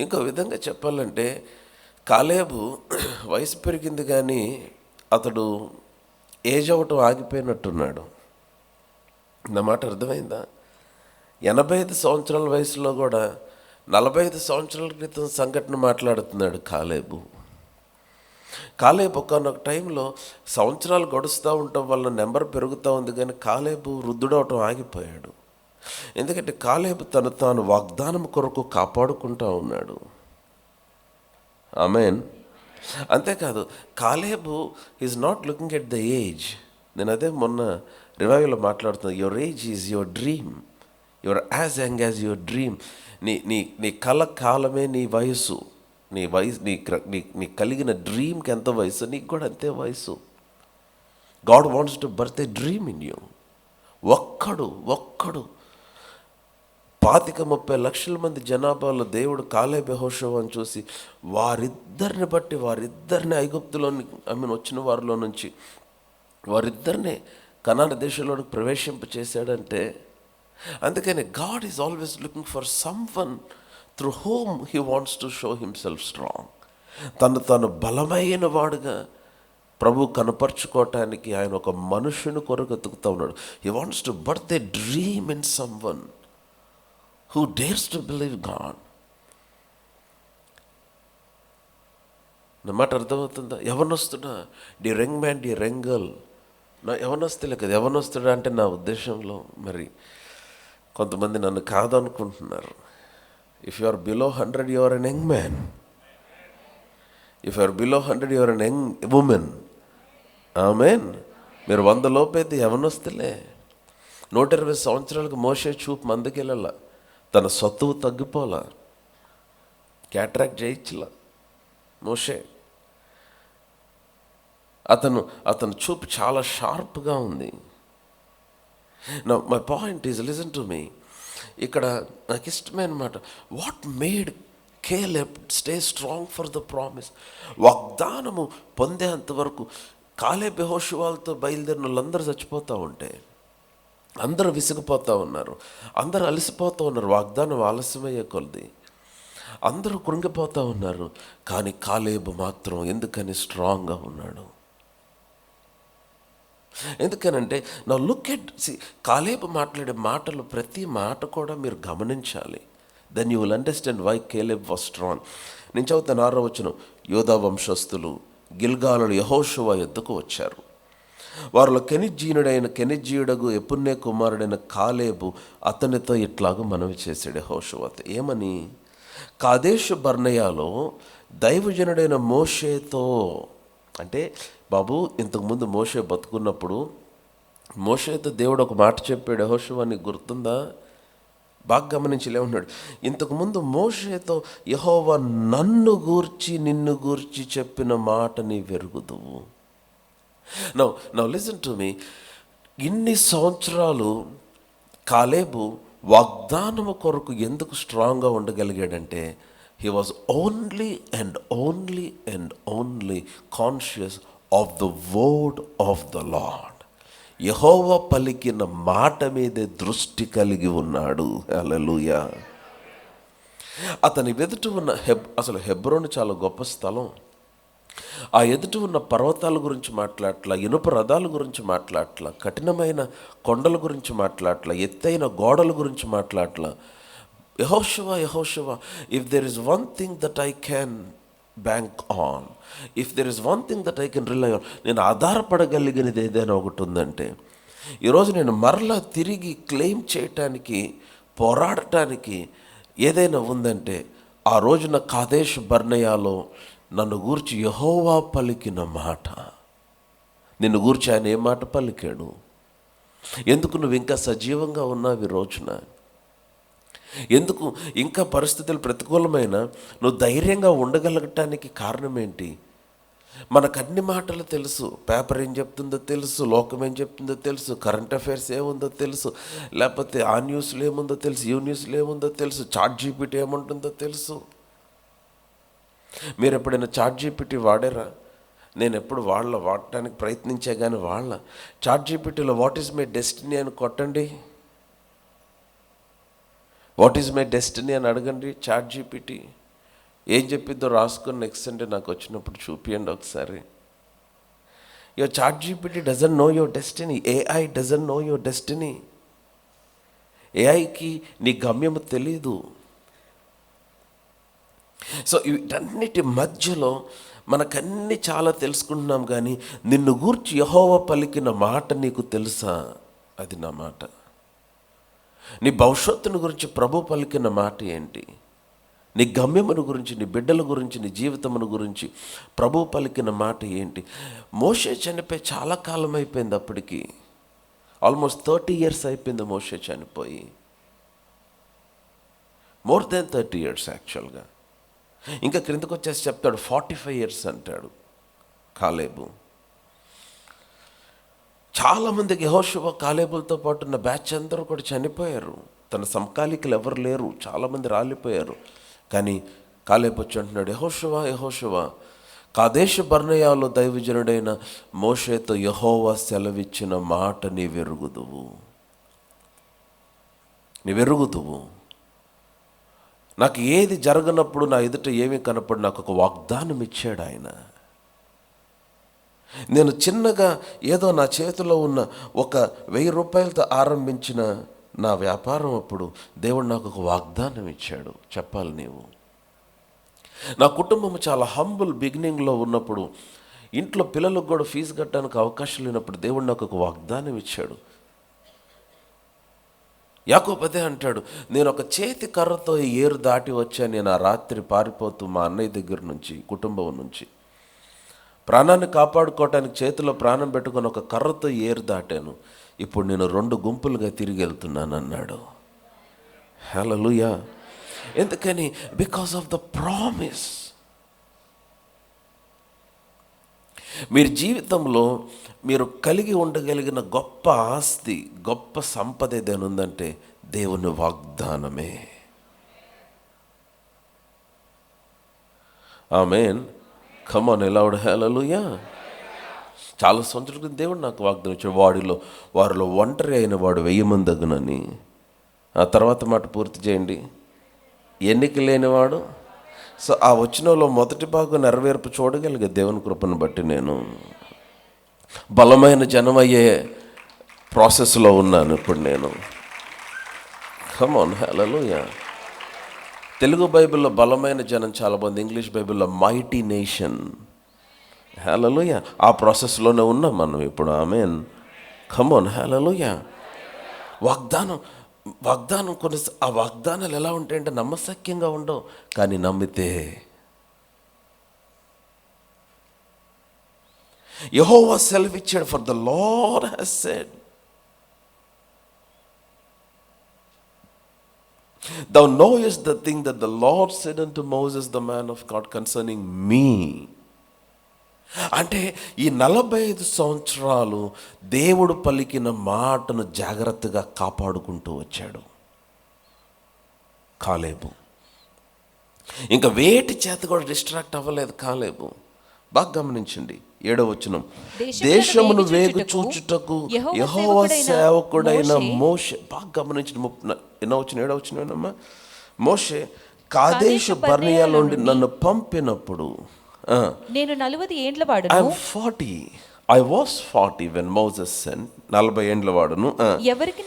ఇంకో విధంగా చెప్పాలంటే కాలేబు వయసు పెరిగింది, కానీ అతడు ఏజ్ అవ్వటం ఆగిపోయినట్టున్నాడు. నా మాట అర్థమైందా? 85 సంవత్సరాల వయసులో కూడా 45 సంవత్సరాల క్రితం సంఘటన మాట్లాడుతున్నాడు కాలేబు. ఒకనొక టైంలో సంవత్సరాలు గడుస్తూ ఉండటం వల్ల నెంబర్ పెరుగుతూ ఉంది, కానీ కాలేబు వృద్ధుడవటం ఆగిపోయాడు. ఎందుకంటే కాలేబు తాను వాగ్దానం కొరకు కాపాడుకుంటూ ఉన్నాడు. ఆమేన్. అంతేకాదు, కాలేబు is not looking at the age. నేను అదే మొన్న రివైవ్లో మాట్లాడుతున్నాను. Your age is your dream. Your as young as your dream. నీ కల కాలమే నీ వయసు. నీ కలిగిన డ్రీమ్కి ఎంత వయసు, నీకు కూడా అంతే వయసు. God wants to birth a dream in you. ఒక్కడు 25-30 లక్షల మంది జనాభాలో దేవుడు కాలేబు యెహోషువను చూసి వారిద్దరిని ఐగుప్తులోని వచ్చిన వారిలో నుంచి వారిద్దరిని కనాను దేశంలోనికి ప్రవేశింప చేశాడంటే, అందుకని God is always looking for someone through whom he wants to show himself strong. తను బలమైన వాడుగా ప్రభు కనపరుచుకోవటానికి ఆయన ఒక మనుషుని కొరకు ఎతుకుతూ ఉన్నాడు. He wants to birth a dream in someone who dares to believe God. నా మాట అర్థమవుతుందా? యవనొస్తున్నా, the young man, the young girl. నా యవనొస్తులే కదా. యవనొస్తుడా అంటే నా ఉద్దేశంలో మరి కొంతమంది నన్ను కాదనుకుంటున్నారు. If you are below 100 you are an young man. If you are below 100 you are an young women. Amen. మీరు 100 లోపు అయితే యవనొస్తులే. 120 సంవత్సరాలకు మోషే చూపు మందకెళ్ళాల, తన సత్తువు తగ్గిపోలా, క్యాట్రాక్ట్ చేయించలా మోషే. అతను చూపు చాలా షార్ప్గా ఉంది. నా my point is, listen to me, ఇక్కడ నాకు ఇష్టమైన మాట, what made Caleb stay strong for the promise? వాగ్దానము పొందేంత వరకు కాలేబ్ యెహోషువలతో బయలుదేరిన వాళ్ళందరూ చచ్చిపోతూ ఉంటే, అందరూ విసిగిపోతూ ఉన్నారు, అందరూ అలసిపోతూ ఉన్నారు, వాగ్దానం ఆలస్యమయ్యే కొలది అందరూ కృంగిపోతూ ఉన్నారు. కానీ కాలేబు మాత్రం ఎందుకని స్ట్రాంగ్గా ఉన్నాడు? ఎందుకనంటే నా లుక్ ఎట్ కాలేబు మాట్లాడే మాటలు, ప్రతి మాట కూడా మీరు గమనించాలి. Then you will understand why Caleb was strong. నేను చదువుతాను 6వ వచనం. యోధా వంశస్థులు గిల్గాలుడు యెహోషువ యుద్ధకు వచ్చారు. వారిలో కెనిజ్జీయుడగు యెఫున్నె కుమారుడైన కాలేబు అతనితో ఇట్లాగూ మనవి చేశాడు యెహోషువతో. ఏమని? కాదేషు బర్నేయాలో దైవజనుడైన మోషేతో, అంటే బాబు ఇంతకుముందు మోషే బతుకున్నప్పుడు మోషేతో దేవుడు ఒక మాట చెప్పాడు. యెహోషువ నీకు గుర్తుందా? బాగా గమనించలే ఉన్నాడు. ఇంతకుముందు మోషేతో యెహోవా నన్ను గూర్చి నిన్ను గూర్చి చెప్పిన మాట నీ వెరుగుదువు. Now listen to me. ఇన్ని సంవత్సరాలు కాలేబు వాగ్దానము కొరకు ఎందుకు స్ట్రాంగ్గా ఉండగలిగాడంటే, he was only and only conscious of the word of the Lord. యెహోవా పలికిన మాట మీదే దృష్టి కలిగి ఉన్నాడు. హల్లెలూయా. అతని ఎదుట ఉన్న అసలు హెబ్రోను చాలా గొప్ప స్థలం. ఆ ఎదుట ఉన్న పర్వతాల గురించి మాట్లాడట్లా, ఇనుప రథాల గురించి మాట్లాడట్లా, కఠినమైన కొండల గురించి మాట్లాడట్లా, ఎత్తైన గోడల గురించి మాట్లాడట్లా. యెహోషువ, if there is one thing that I can bank on, if there is one thing that I can rely on, నేను ఆధారపడగలిగినది ఏదైనా ఒకటి ఉందంటే, ఈరోజు నేను మరలా తిరిగి క్లెయిమ్ చేయటానికి, పోరాడటానికి ఏదైనా ఉందంటే, ఆ రోజున కాదేష్ బర్నేయాలో నన్ను గూర్చి యెహోవా పలికిన మాట. నిన్ను గూర్చి ఆయన ఏ మాట పలికాడు? ఎందుకు నువ్వు ఇంకా సజీవంగా ఉన్నావు ఈ రోజున? ఎందుకు ఇంకా పరిస్థితులు ప్రతికూలమైన నువ్వు ధైర్యంగా ఉండగలగటానికి కారణం ఏంటి? మనకు అన్ని మాటలు తెలుసు. పేపర్ ఏం చెప్తుందో తెలుసు, లోకం ఏం చెప్తుందో తెలుసు, కరెంట్ అఫైర్స్ ఏముందో తెలుసు, లేకపోతే ఆ న్యూస్లో ఏముందో తెలుసు, ఈ న్యూస్లో ఏముందో తెలుసు, ChatGPT ఏముంటుందో తెలుసు. మీరు ఎప్పుడైనా ChatGPT వాడారా? నేను ఎప్పుడు వాడటానికి ప్రయత్నించా, కానీ ChatGPTలో వాట్ ఈజ్ మై డెస్టినీ అని కొట్టండి, వాట్ ఈజ్ మై డెస్టినీ అని అడగండి. ChatGPT ఏం చెప్పిద్దో రాసుకొని నెక్స్ట్ సండే నాకు వచ్చినప్పుడు చూపియండి ఒకసారి. Your ChatGPT doesn't know your destiny. AI doesn't know your destiny. ఏఐకి నీ గమ్యము తెలీదు. సో వీటన్నిటి మధ్యలో మనకన్నీ చాలా తెలుసుకుంటున్నాం, కానీ నిన్ను గూర్చి యెహోవా పలికిన మాట నీకు తెలుసా? అది నా మాట. నీ భవిష్యత్తును గురించి ప్రభు పలికిన మాట ఏంటి? నీ గమ్యమును గురించి, నీ బిడ్డల గురించి, నీ జీవితమును గురించి ప్రభు పలికిన మాట ఏంటి? మోషే చనిపోయి చాలా కాలం అయిపోయింది. అప్పటికి ఆల్మోస్ట్ 30 years అయిపోయింది మోషే చనిపోయి. మోర్ దెన్ 30 years యాక్చువల్గా. ఇంకా క్రిందకు వచ్చేసి చెప్తాడు 45 years అంటాడు కాలేబు. చాలామందికి యెహోషువ కాలేబులతో పాటు ఉన్న బ్యాచ్ అందరూ కూడా చనిపోయారు. తన సమకాలికులు ఎవరు లేరు, చాలామంది రాలిపోయారు. కానీ కాలేబు వచ్చి అంటున్నాడు, యెహోషువ, కాదేషు బర్నేయాలో దైవజనుడైన మోషేతో యెహోవా సెలవిచ్చిన మాట నీవెరుగుదువు. నాకు ఏది జరగనప్పుడు, నా ఎదుట ఏమీ కనపడి నాకు ఒక వాగ్దానం ఇచ్చాడు ఆయన. నేను చిన్నగా ఏదో నా చేతిలో ఉన్న ఒక 1000 రూపాయలతో ఆరంభించిన నా వ్యాపారం అప్పుడు దేవుడు నాకు ఒక వాగ్దానం ఇచ్చాడు. చెప్పాలి నీవు. నా కుటుంబం చాలా హంబుల్ బిగినింగ్లో ఉన్నప్పుడు, ఇంట్లో పిల్లలకు కూడా ఫీజు కట్టడానికి అవకాశం లేనప్పుడు దేవుడు నాకు ఒక వాగ్దానం ఇచ్చాడు. యాకోబు అదే అంటాడు, నేను ఒక చేతి కర్రతో ఏరు దాటి వచ్చాను. నేను ఆ రాత్రి పారిపోతూ మా అన్నయ్య దగ్గర నుంచి, కుటుంబం నుంచి ప్రాణాన్ని కాపాడుకోవటానికి చేతిలో ప్రాణం పెట్టుకొని ఒక కర్రతో ఏరు దాటాను. ఇప్పుడు నేను 2 గుంపులుగా తిరిగి వెళ్తున్నాను అన్నాడు. హల్లెలూయా. ఎందుకని? Because of the promise. మీరు జీవితంలో మీరు కలిగి ఉండగలిగిన గొప్ప ఆస్తి, గొప్ప సంపద ఏదైనా ఉందంటే దేవుని వాగ్దానమే. ఆమేన్. కమ్ ఆన్ లౌడ్ హల్లెలూయా. చాలా సంవత్సరాల క్రితం దేవుడు నాకు వాగ్దానం ఇచ్చాడు, వారిలో ఒంటరి అయిన వాడు 1000 మంది దగ్గునని. ఆ తర్వాత మాట పూర్తి చేయండి. ఎన్నిక లేనివాడు. సో ఆ వచనంలో మొదటి భాగం నెరవేర్పు చూడగలిగే దేవుని కృపను బట్టి నేను బలమైన జనం అయ్యే ప్రాసెస్లో ఉన్నాను ఇప్పుడు నేను. కమ్ ఆన్ హల్లెలూయా. తెలుగు బైబిల్లో బలమైన జనం చాలా బాగుంది, ఇంగ్లీష్ బైబిల్లో మైటీ నేషన్. హల్లెలూయా. ఆ ప్రాసెస్లోనే ఉన్నాం మనం ఇప్పుడు. ఆమేన్. కమ్ ఆన్ హల్లెలూయా. వాగ్దానం కొన్ని ఆ వాగ్దానాలు ఎలా ఉంటాయంటే నమ్మశక్యంగా ఉండవు, కానీ నమ్మితే. యెహోవా సెలవిచ్చాడు, for the Lord has said, thou knowest the thing that the Lord said unto Moses the man of God concerning me. అంటే ఈ 45 సంవత్సరాలు దేవుడు పలికిన మాటను జాగ్రత్తగా కాపాడుకుంటూ వచ్చాడు కాలేబు. ఇంకా వేటి చేత కూడా డిస్ట్రాక్ట్ అవ్వలేదు కాలేబు. బాగా గమనించండి 7వ వచనం, దేశమును వేగు చూచుటకు యెహోవా సేవకుడైన మోషే. బాగా గమనించండి. 7వ వచనం, మోషే కాదేషు బర్నేయలో నుండి నన్ను పంపినప్పుడు నేను 40 ఏండ్ల వాడును. I was 40 when Moses sent. 40 ఏండ్ల వాడును. ఎవరికి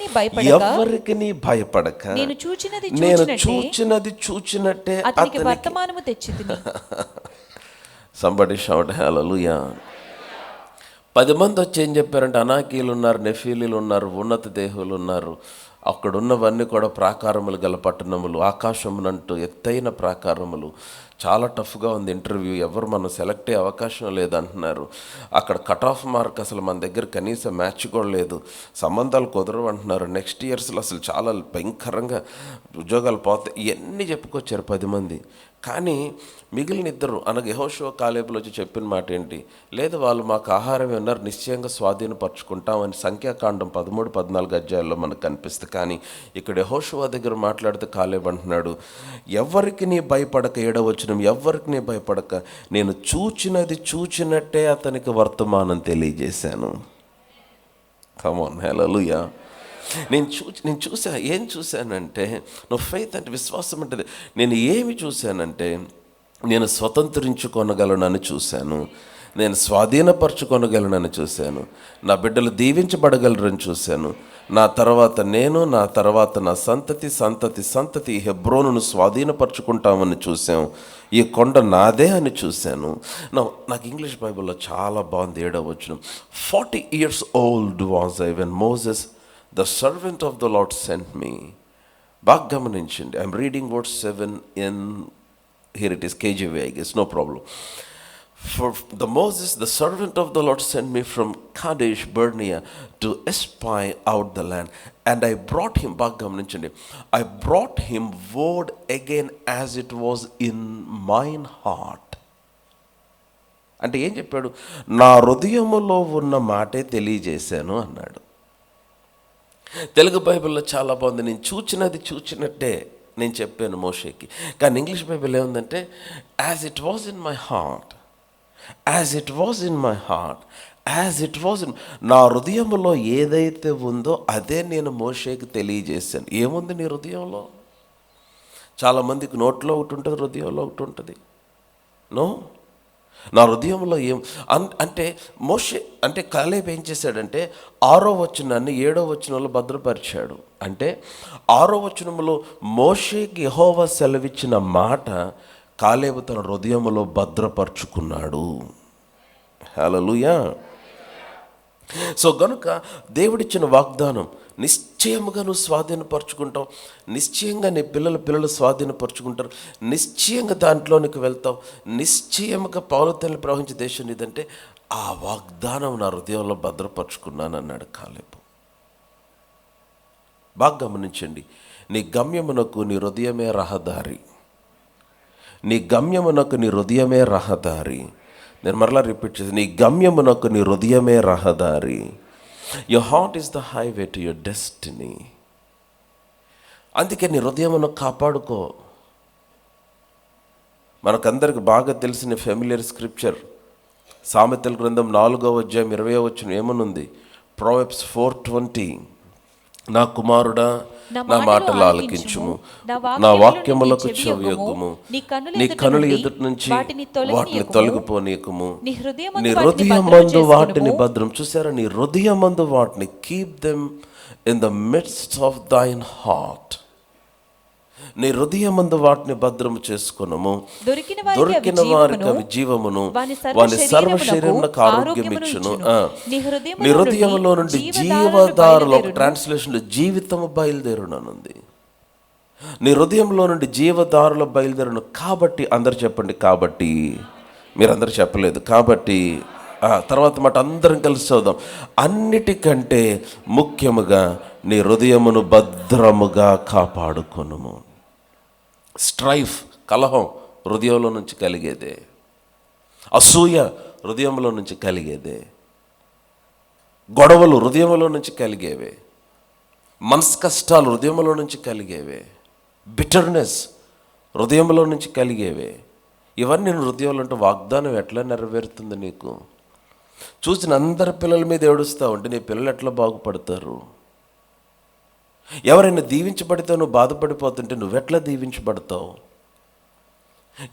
భయపడక నేను చూచినది చూచినట్టే అతనికి వర్తమానము తెచ్చితిని. Somebody shout hallelujah. 10 మంది వచ్చి ఏం చెప్పారంటే, అనాకీలు ఉన్నారు, నెఫీలీలు ఉన్నారు, ఉన్నత దేహులు ఉన్నారు, అక్కడున్నవన్నీ కూడా ప్రాకారములు గల పట్టణములు, ఆకాశమునంటూ ఎత్తైన ప్రాకారములు. చాలా టఫ్గా ఉంది ఇంటర్వ్యూ, ఎవరు మనం సెలెక్ట్ అయ్యే అవకాశం లేదంటున్నారు. అక్కడ కట్ ఆఫ్ మార్క్ అసలు మన దగ్గర కనీసం మ్యాచ్ కూడా లేదు, సంబంధాలు కుదరవు అంటున్నారు. నెక్స్ట్ ఇయర్స్లో అసలు చాలా భయంకరంగా ఉద్యోగాలు పోతాయి. ఇవన్నీ చెప్పుకొచ్చారు 10 మంది. కానీ మిగిలిన 2 అనగా యెహోషువ కాలేబులు వచ్చి చెప్పిన మాట ఏంటి? లేదు, వాళ్ళు మాకు ఆహారం ఉన్నారు, నిశ్చయంగా స్వాధీనపరచుకుంటామని సంఖ్యాకాండం 13-14 అధ్యాయాల్లో మనకు కనిపిస్తుంది. కానీ ఇక్కడ యెహోషువ దగ్గర మాట్లాడితే కాలేబు అంటున్నాడు, ఎవరికి నీ భయపడక, 7వ వచనం, ఎవరికి నీ భయపడక నేను చూచినది చూచినట్టే అతనికి వర్తమానం తెలియజేశాను. కమ్ ఆన్ హల్లెలూయా. నేను చూసా. ఏం చూశానంటే, నువ్వు ఫెయిత్ అంటే విశ్వాసం అంటే, నేను ఏమి చూశానంటే, నేను స్వతంత్రించుకొనగలనని చూశాను, నేను స్వాధీనపరచుకొనగలనని చూశాను, నా బిడ్డలు దీవించబడగలరని చూశాను, నా తర్వాత నా సంతతి హెబ్రోనును స్వాధీనపరచుకుంటామని చూశాం, ఈ కొండ నాదే అని చూశాను. నాకు ఇంగ్లీష్ బైబిల్లో చాలా బాగుంది 7వ వచనం. 40 years old was I when Moses the servant of the Lord sent me. బాగా గమనించండి. I'm reading verse 7 in, here it is KJV I guess, no problem. For the Moses the servant of the Lord sent me from Kadesh Barnea to espy out the land, and I brought him, బాగా గమనించండి, I brought him word again as it was in mine heart. అంటే ఏం చెప్పాడు? నా హృదయములో ఉన్న మాటే తెలియజేశాను అన్నాడు. తెలుగు బైబిల్లో చాలా బాగుంది, నేను చూచినది చూచినట్టే నేను చెప్పాను మోషేకి. కానీ ఇంగ్లీష్ బైబిల్ ఏముందంటే, as it was in my heart, as it was in my heart, as it was in, నా హృదయంలో ఏదైతే ఉందో అదే నేను మోషేకి తెలియజేశాను. ఏముంది నీ హృదయంలో? చాలామందికి నోట్లో ఒకటి ఉంటుంది, హృదయంలో ఒకటి ఉంటుంది. నా హృదయంలో అంటే మోషే అంటే కాలేబు ఏం చేశాడంటే 6వ వచనాన్ని 7వ వచనంలో భద్రపరిచాడు. అంటే 6వ వచనంలో మోషేకి యెహోవా సెలవిచ్చిన మాట కాలేబు తన హృదయంలో భద్రపరుచుకున్నాడు. హల్లెలూయా. సో గనుక దేవుడిచ్చిన వాగ్దానం నిశ్చయముగా నువ్వు స్వాధీనపరచుకుంటావు, నిశ్చయంగా నీ పిల్లలు స్వాధీనపరచుకుంటారు, నిశ్చయంగా దాంట్లోనికి వెళ్తావు, నిశ్చయముగా పౌలతల్ని ప్రవహించే దేశం ఇదంటే ఆ వాగ్దానం నా హృదయంలో భద్రపరుచుకున్నాను అన్నాడు కాలేబు. బాగా గమనించండి. నీ గమ్యమునకు నీ హృదయమే రహదారి. నీ గమ్యమునకు నీ హృదయమే రహదారి. నేను మరలా రిపీట్ చేసి, నీ గమ్యమునకు నీ హృదయమే రహదారి. Your heart is the highway to your destiny. అందుకే నీ హృదయమును కాపాడుకో. మనకందరికి బాగా తెలిసిన ఫెమిలియర్ స్క్రిప్చర్ సామెతల గ్రంథం 4వ అధ్యాయం 20వ వచనం ఏమనుంది? ప్రొవెర్బ్స్ 4:20, నా కుమారుడా నా మాటలు ఆలకించుము, నా వాక్యములకు చెవియొగ్గుము, నీ కనుల ఎదుట నుంచి వాటిని తొలగిపోనీయకుము, నీ హృదయమందు వాటిని భద్రం. చూసారా? నీ హృదయమందు వాటిని, keep them in the midst of దైన్ heart. నీ హృదయమందు వాటిని భద్రము చేసుకొనుము. దొరికిన వారికి అవి జీవమును, వాని సర్వ శరీరమునకు ఆరోగ్యం ఇచ్చును. నీ హృదయములో నుండి జీవధారలు, ఒక ట్రాన్స్లేషన్లో జీవితము బయలుదేరుననుంది. నీ హృదయంలో నుండి జీవధారలు బయలుదేరును. కాబట్టి అందరు చెప్పండి, కాబట్టి. మీరందరూ చెప్పలేదు. కాబట్టి తర్వాత మాట అందరం కలిసి చదువుదాం. అన్నిటికంటే ముఖ్యముగా నీ హృదయమును భద్రముగా కాపాడుకొనుము. స్ట్రైఫ్, కలహం హృదయంలో నుంచి కలిగేదే. అసూయ హృదయంలో నుంచి కలిగేదే. గొడవలు హృదయంలో నుంచి కలిగేవే. మనసు కష్టాలు హృదయంలో నుంచి కలిగేవే. బిటర్నెస్ హృదయంలో నుంచి కలిగేవే. ఇవన్నీ నేను హృదయంలో ఉంటే వాగ్దానం ఎట్లా నెరవేరుతుంది నీకు? చూసిన అందరి పిల్లల మీద ఏడుస్తూ ఉంటే నీ పిల్లలు ఎట్లా బాగుపడతారు? ఎవరైనా దీవించబడితే నువ్వు బాధపడిపోతుంటే నువ్వెట్లా దీవించబడతావు?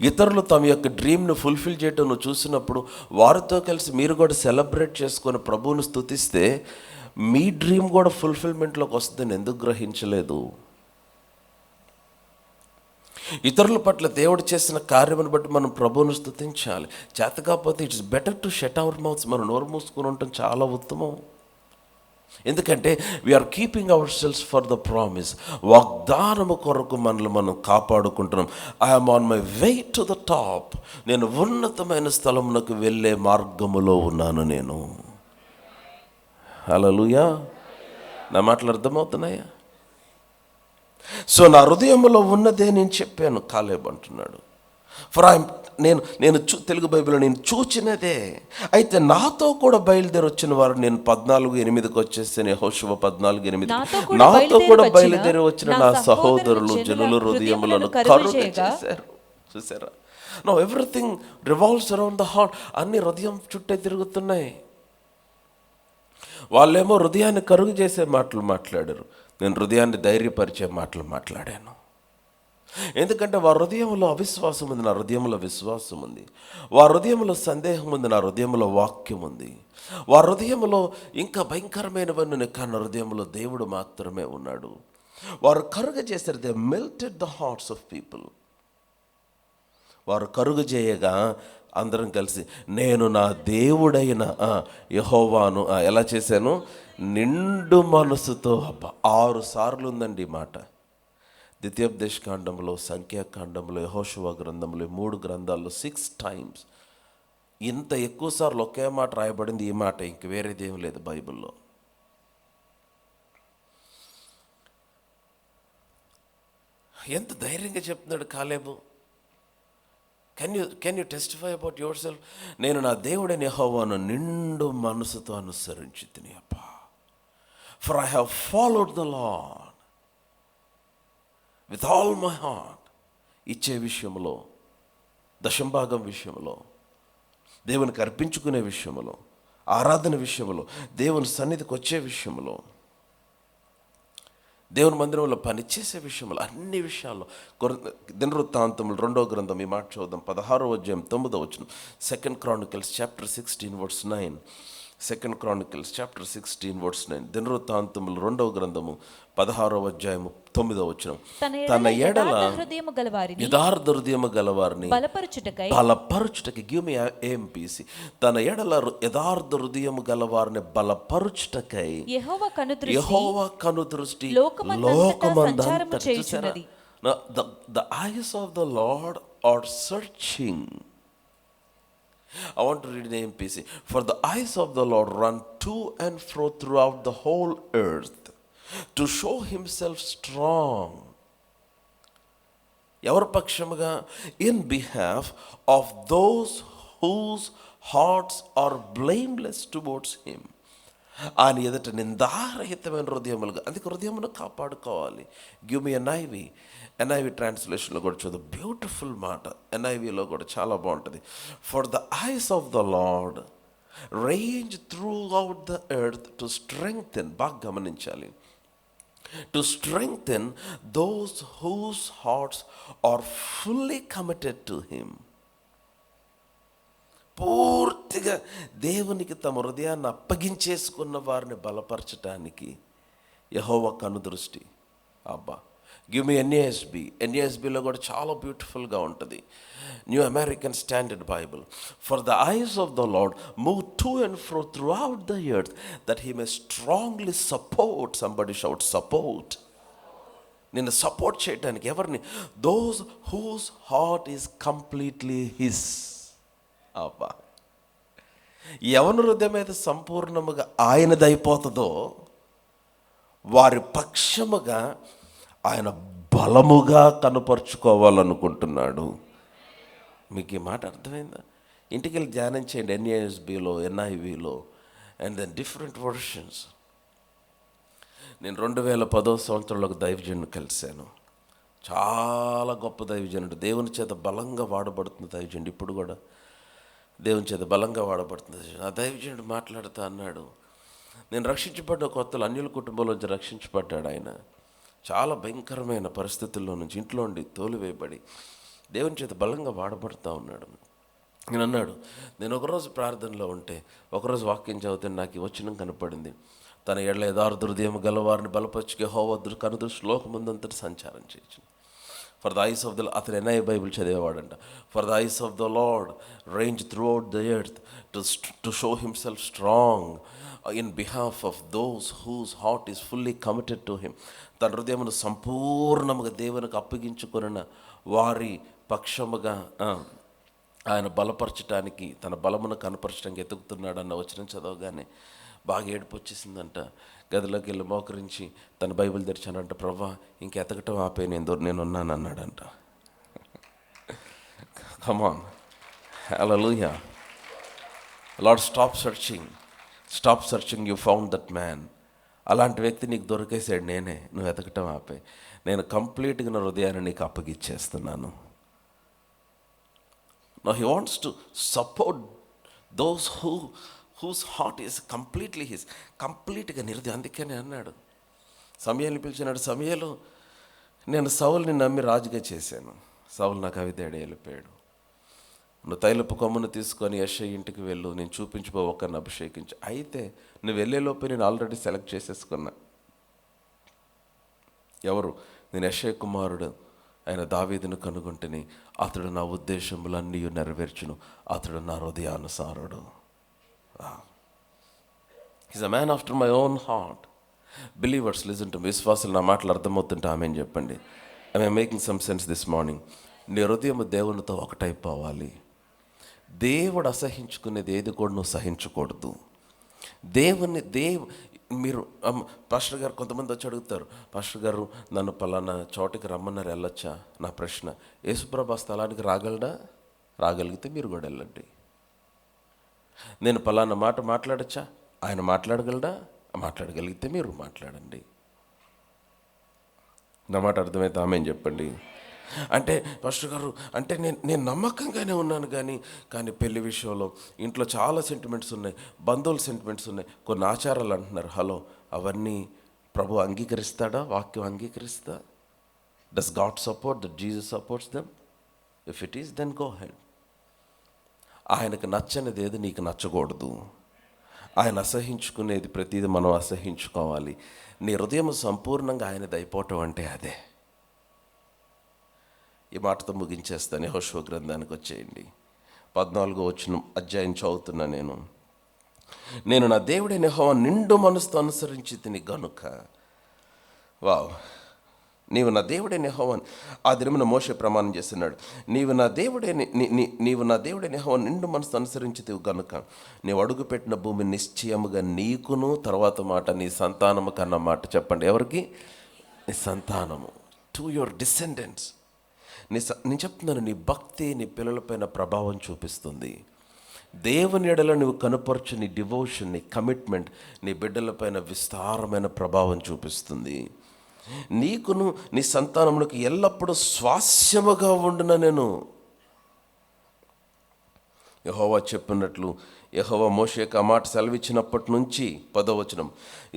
ఇతరులు తమ యొక్క డ్రీమ్ను ఫుల్ఫిల్ చేయటం నువ్వు చూసినప్పుడు వారితో కలిసి మీరు కూడా సెలబ్రేట్ చేసుకొని ప్రభువును స్తుతిస్తే మీ డ్రీమ్ కూడా ఫుల్ఫిల్మెంట్లోకి వస్తుందని ఎందుకు గ్రహించలేదు? ఇతరుల పట్ల దేవుడు చేసిన కార్యమును బట్టి మనం ప్రభువును స్తుతించాలి. చేత కాకపోతే it's better to shut our mouths. మనం నోరు మూసుకుని ఉండటం చాలా ఉత్తమం. ఎందుకంటే we are keeping ourselves for the promise. వాగ్దానము కొరకు మనల్ని మనం కాపాడుకుంటున్నాం. I'm on my way to the top. నేను ఉన్నతమైన స్థలమునకు వెళ్ళే మార్గములో ఉన్నాను నేను. హల్లెలూయా. నా మాటలు అర్థమవుతున్నాయా? సో నా హృదయంలో ఉన్నదే నేను చెప్పాను, కాలేబ్ అంటున్నాడు. ఫర్ నేను తెలుగు బైబిల్లో నేను చూచినదే. అయితే నాతో కూడా బయలుదేరి వచ్చిన వారు, నేను 14:8 వచ్చేస్తే యెహోషువ 14:8, నాతో కూడా బయలుదేరి వచ్చిన నా సహోదరులు జనుల హృదయములను కరుగ చేశారు. చూసారా? Now everything revolves around the heart. అన్ని హృదయం చుట్టే తిరుగుతున్నాయి. వాళ్ళేమో హృదయాన్ని కరుగు చేసే మాటలు మాట్లాడారు, నేను హృదయాన్ని ధైర్యపరిచే మాటలు మాట్లాడాను. ఎందుకంటే వారి హృదయంలో అవిశ్వాసం ఉంది, నా హృదయంలో విశ్వాసం ఉంది. వారి హృదయంలో సందేహం ఉంది, నా హృదయంలో వాక్యం ఉంది. వారి హృదయంలో ఇంకా భయంకరమైనవన్నీ, కానీ హృదయంలో దేవుడు మాత్రమే ఉన్నాడు. వారు కరుగ చేశారు. They melted the hearts of people. వారు కరుగు చేయగా అందరం కలిసి, నేను నా దేవుడైన యెహోవాను ఎలా చేశాను? నిండు మనసుతో. 6 సార్లు ఉందండి ఈ మాట. ద్వితీయోపదేశ కాండంలో, సంఖ్యాకాండంలో, యెహోషువ గ్రంథంలో, 3 గ్రంథాల్లో 6 times. ఇంత ఎక్కువ సార్లు ఒకే మాట రాయబడింది ఈ మాట, ఇంక వేరేదేం లేదు బైబిల్లో. ఎంత ధైర్యంగా చెప్తున్నాడు కాలేబు. Can you testify about yourself? నేను నా దేవుడైన యెహోవాను నిండు మనసుతో అనుసరించి తిని అప్పా. For I have followed the Lord with all my heart. ఇచ్చే విషయంలో, దశంభాగం విషయంలో, దేవునికి అర్పించుకునే విషయంలో, ఆరాధన విషయంలో, దేవుని సన్నిధికి వచ్చే విషయంలో, దేవుని మందిరంలో పనిచేసే విషయంలో, అన్ని విషయాల్లో. దినవృత్తాంతములు 2వ గ్రంథం ఈ మాట చూద్దాం. 16వ అధ్యాయం 9వ వచనం. 2 Chronicles chapter 16 verse 9. 2 Chronicles chapter 16 verse 9. దినవృత్తాంతములు 2వ గ్రంథము 16వ అధ్యాయము 9వ వచనం. తన ఎడల యథార్థ హృదయము గలవారిని బలపరుచుటకి, గివ్ మీ AMPC, తన ఎడల యథార్థ హృదయము గలవారిని బలపరుచుటకై యెహోవా కనుదృష్టి లోకమందంతటా. చూసారా? The eyes of the Lord are searching. I want to read in AMPC. For the eyes of the Lord run to and fro throughout the whole earth, to show himself strong. ఎవరి పక్షముగా? In behalf of those whose hearts are blameless towards him. ఆయన ఎదుట నిందారహితమైన హృదయములుగా, అందుకే హృదయమును కాపాడుకోవాలి. Give me NIV ట్రాన్స్లేషన్లో కూడా చదువు, beautiful మాట. ఎన్ఐవిలో కూడా చాలా బాగుంటుంది. For the eyes of the Lord range throughout the earth to strengthen. బాగా గమనించాలి. To strengthen those whose hearts are fully committed to him. పూర్తిగా దేవునికి తమ హృదయాన్ని అప్పగించేసుకున్న వారిని బలపరచటానికి యెహోవా కనుదృష్టి. అబ్బా, గివ్ మీ ఎన్ఏఎస్బిలో కూడా చాలా బ్యూటిఫుల్గా ఉంటుంది. New American standard Bible. For the eyes of the Lord move to and fro throughout the earth that he may strongly support. Somebody shout support. నిన్ను సపోర్ట్ చేయడానికి ఎవరిని? Those whose heart is completely his. అబ్బా, ఎవరి హృదయం అయితే సంపూర్ణముగా ఆయనదైపోతుందో వారి పక్షముగా ఆయన బలముగా కనపరుచుకోవాలనుకుంటున్నాడు. మీకు ఈ మాట అర్థమైందా? ఇంటికి వెళ్ళి ధ్యానం చేయండి. ఎన్ఏఎస్బిలో, ఎన్ఐవిలో అండ్ దెన్ డిఫరెంట్ వర్షన్స్. నేను 2010 ఒక దైవజనుడు కలిశాను. చాలా గొప్ప దైవజనుడు, దేవుని చేత బలంగా వాడబడుతున్న దైవజనుడు. ఇప్పుడు కూడా దేవుని చేత బలంగా వాడబడుతుంది. ఆ దైవజనుడు మాట్లాడుతూ అన్నాడు, నేను రక్షించబడ్డ కొత్తలో అన్యుల కుటుంబంలోంచి రక్షించబడ్డాడు ఆయన. చాలా భయంకరమైన పరిస్థితుల్లో నుంచి ఇంట్లో ఉండి తోలివేయబడి దేవుని చేత బలంగా వాడబడుతూ ఉన్నాడు. నేను అన్నాడు, నేను ఒకరోజు ప్రార్థనలో ఉంటే, ఒకరోజు వాక్యం చదివితే నాకు ఈ వచనం కనపడింది. తన ఎడల యథార్థ హృదయం గలవారిని బలపరుచుకే యెహోవా కనుదృష్టి లోకమందంతటి సంచారం చేయొచ్చు. For the eyes of the, అతను ఎన్ఐ బైబిల్ చదివేవాడంట. For the eyes of the Lord range throughout the earth to show himself strong in behalf of those whose heart is fully committed to him. తన హృదయమును సంపూర్ణముగా దేవునికి అప్పగించుకున్న వారి పక్షముగా ఆయన బలపరచడానికి, తన బలమును కనపరచడానికి ఎతుకుతున్నాడు అన్న వచనం చదవగానే బాగా ఏడుపు వచ్చేసిందంట. గదిలోకి వెళ్ళి మోకరించి తన బైబిల్ తెరిచానంట. ప్రభా, ఇంక ఎతకటం ఆపే, నేను ఉన్నాను అన్నాడంట. Come on, hallelujah. Lord stop searching, you found that man. అలాంటి వ్యక్తి నీకు దొరికేసాడు, నేనే. నువ్వు ఎతకటం ఆపే, నేను కంప్లీట్గా నా హృదయాన్ని నీకు అప్పగిచ్చేస్తున్నాను. Now he wants to support those whose heart is completely his. కంప్లీట్గా నిర్ది. అందుకని అన్నాడు, సమూయేలుని పిలిచినాడు, సమూయేలు, నేను సౌలుని నమ్మి రాజుగా చేశాను. సౌలు నాకు అవిధేయుడు, వెళ్ళిపోయాడు. నువ్వు తైలపు కొమ్మును తీసుకొని యెషయి ఇంటికి వెళ్ళు, నేను చూపించిపో, ఒకరిని అభిషేకించు. అయితే నువ్వు వెళ్ళేలోపే నేను ఆల్రెడీ సెలెక్ట్ చేసేసుకున్నా. ఎవరు? నేను యెషయి కుమారుడు ఆయన దావీదును కనుగొంటిని, అతడు నా ఉద్దేశములన్నీ నెరవేర్చును, అతడు నా హృదయానుసారుడు. Is a man after my own heart. Believers listen to me. విశ్వాసులు నా మాటలు అర్థమవుతుంటే ఆమెను చెప్పండి. I making some sense this morning. నీ హృదయం దేవునితో ఒకటైపోవాలి. దేవుడు అసహించుకునేది ఏది కూడా నువ్వు సహించకూడదు. మీరు పాస్టర్ గారు కొంతమంది వచ్చి అడుగుతారు, పాస్టర్ గారు నన్ను పలానా చోటికి రమ్మన్నారు, వెళ్ళొచ్చా? నా ప్రశ్న, యేసుప్రభు స్థలానికి రాగలిగితే మీరు కూడా వెళ్ళండి. నేను పలానా మాట మాట్లాడచ్చా? ఆయన మాట్లాడగలిగితే మీరు మాట్లాడండి. నా మాట అర్థమైతే ఆమెను చెప్పండి. అంటే పాస్టర్ గారు, అంటే నేను నమ్మకంగానే ఉన్నాను, కానీ పెళ్లి విషయంలో ఇంట్లో చాలా సెంటిమెంట్స్ ఉన్నాయి, బంధువుల సెంటిమెంట్స్ ఉన్నాయి, కొన్ని ఆచారాలు అంటున్నారు. హలో, అవన్నీ ప్రభు అంగీకరిస్తాడా? వాక్యం అంగీకరిస్తా? Does God support that Jesus supports them? If it is, then go head. ఆయనకు నచ్చనిది ఏది నీకు నచ్చకూడదు. ఆయన అసహించుకునేది ప్రతిదీ మనం అసహించుకోవాలి. నీ హృదయం సంపూర్ణంగా ఆయనది అయిపోవటం అంటే అదే. ఈ మాటతో ముగించేస్తాను. యెహోషువ గ్రంథానికి వచ్చేయండి. 14వ అధ్యాయం చదువుతున్నా. నేను నా దేవుడైన యెహోవా నిండు మనసుతో అనుసరించి తిని గనుక. వావ్, నీవు నా దేవుడైన యెహోవాను. ఆ దినమున మోషే ప్రమాణం చేస్తున్నాడు, నీవు నా దేవుడైన యెహోవాను నిండు మనసు అనుసరించితివి గనుక నీవు అడుగుపెట్టిన భూమి నిశ్చయముగా నీకును, తర్వాత మాట నీ సంతానము కన్న మాట. చెప్పండి, ఎవరికి? నీ సంతానము, టు యువర్ డిసెండెంట్స్. నేను చెప్తున్నాను, నీ భక్తి నీ పిల్లలపైన ప్రభావం చూపిస్తుంది. దేవుని ఎడల నువ్వు కనపరచు నీ డివోషన్, నీ కమిట్మెంట్ నీ బిడ్డలపైన విస్తారమైన ప్రభావం చూపిస్తుంది. నీకును నీ సంతానములకు ఎల్లప్పుడూ స్వాస్యముగా ఉండున నేను. యెహోవా చెప్పినట్లు యెహోవా మోషేకు ఆ మాట సెలవిచ్చినప్పటి నుంచి 10వ వచనం,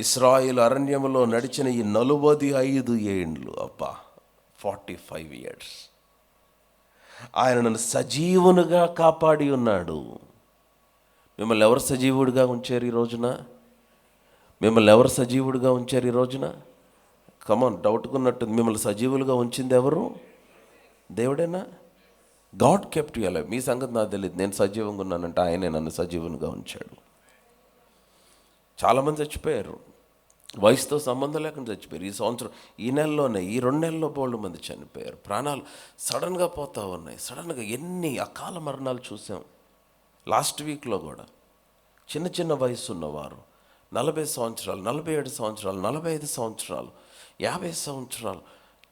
ఇశ్రాయేలు అరణ్యములో నడిచిన ఈ 45 ఏండ్లు, అబ్బా 45 years ఆయన నన్ను సజీవునిగా కాపాడి ఉన్నాడు. మిమ్మల్ని ఎవరు సజీవుడిగా ఉంచారు ఈ రోజున? మిమ్మల్ని ఎవరు సజీవుడిగా ఉంచారు ఈ రోజున? కమాన్, డౌట్కున్నట్టుంది. మిమ్మల్ని సజీవులుగా ఉంచింది ఎవరు? దేవుడేనా? God kept you alive. మీ సంగతి నాకు తెలియదు, నేను సజీవంగా ఉన్నానంటే ఆయనే నన్ను సజీవునిగా ఉంచాడు. చాలామంది చచ్చిపోయారు, వయసుతో సంబంధం లేకుండా చచ్చిపోయారు. ఈ సంవత్సరం, ఈ నెలలోనే, ఈ 2 నెలల్లో బోల్డ్ మంది చనిపోయారు. ప్రాణాలు సడన్గా పోతూ ఉన్నాయి. సడన్గా ఎన్ని అకాల మరణాలు చూసాం. లాస్ట్ వీక్లో కూడా చిన్న చిన్న వయసు ఉన్నవారు, 40 సంవత్సరాలు, 47 సంవత్సరాలు, 45 సంవత్సరాలు, 50 సంవత్సరాలు,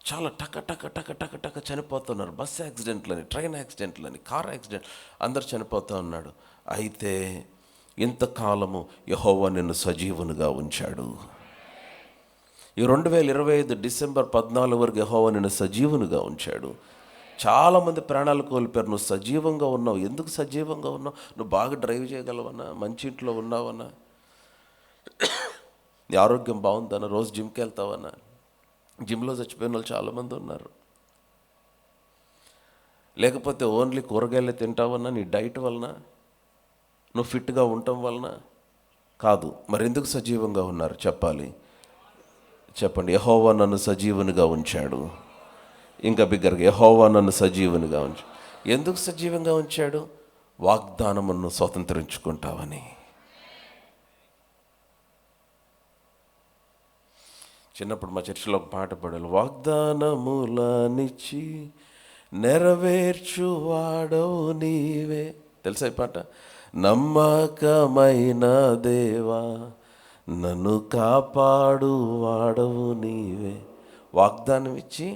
చాలా టక టక టక టక టక చనిపోతున్నారు. బస్ యాక్సిడెంట్లని, ట్రైన్ యాక్సిడెంట్లని, కార్ యాక్సిడెంట్, అందరు చనిపోతూ ఉన్నాడు. అయితే ఇంతకాలము యెహోవా నిన్ను సజీవునిగా ఉంచాడు. ఈ 2025 డిసెంబర్ 14 వరకు యెహోవా నిన్ను సజీవునిగా ఉంచాడు. చాలామంది ప్రాణాలు కోల్పోయారు. నువ్వు సజీవంగా ఉన్నావు. ఎందుకు సజీవంగా ఉన్నావు? నువ్వు బాగా డ్రైవ్ చేయగలవన్నా, మంచి ఇంట్లో ఉన్నావన్నా, నీ ఆరోగ్యం బాగుందన్నా, రోజు జిమ్కి వెళ్తావన్నా. జిమ్లో చచ్చిపోయిన వాళ్ళు చాలామంది ఉన్నారు. లేకపోతే ఓన్లీ కూరగాయలే తింటావన్నా, నీ డైట్ వలన, నువ్వు ఫిట్గా ఉండటం వలన కాదు. మరి ఎందుకు సజీవంగా ఉన్నారు చెప్పాలి? చెప్పండి, యెహోవా నన్ను సజీవునిగా ఉంచాడు. ఇంకా బిగ్గరగా, యెహోవా నన్ను సజీవునిగా ఉంచాడు. ఎందుకు సజీవంగా ఉంచాడు? వాగ్దానమును స్వతంత్రించుకుంటావని. చిన్నప్పుడు మా చర్చిలో ఒక పాట పాడాలి, వాగ్దానములనిచ్చి నెరవేర్చువాడవు నీవే. తెలుసా ఈ పాట? నమ్మకమైన దేవా నన్ను కాపాడు వాడవు నీవే. వాగ్దానం ఇచ్చి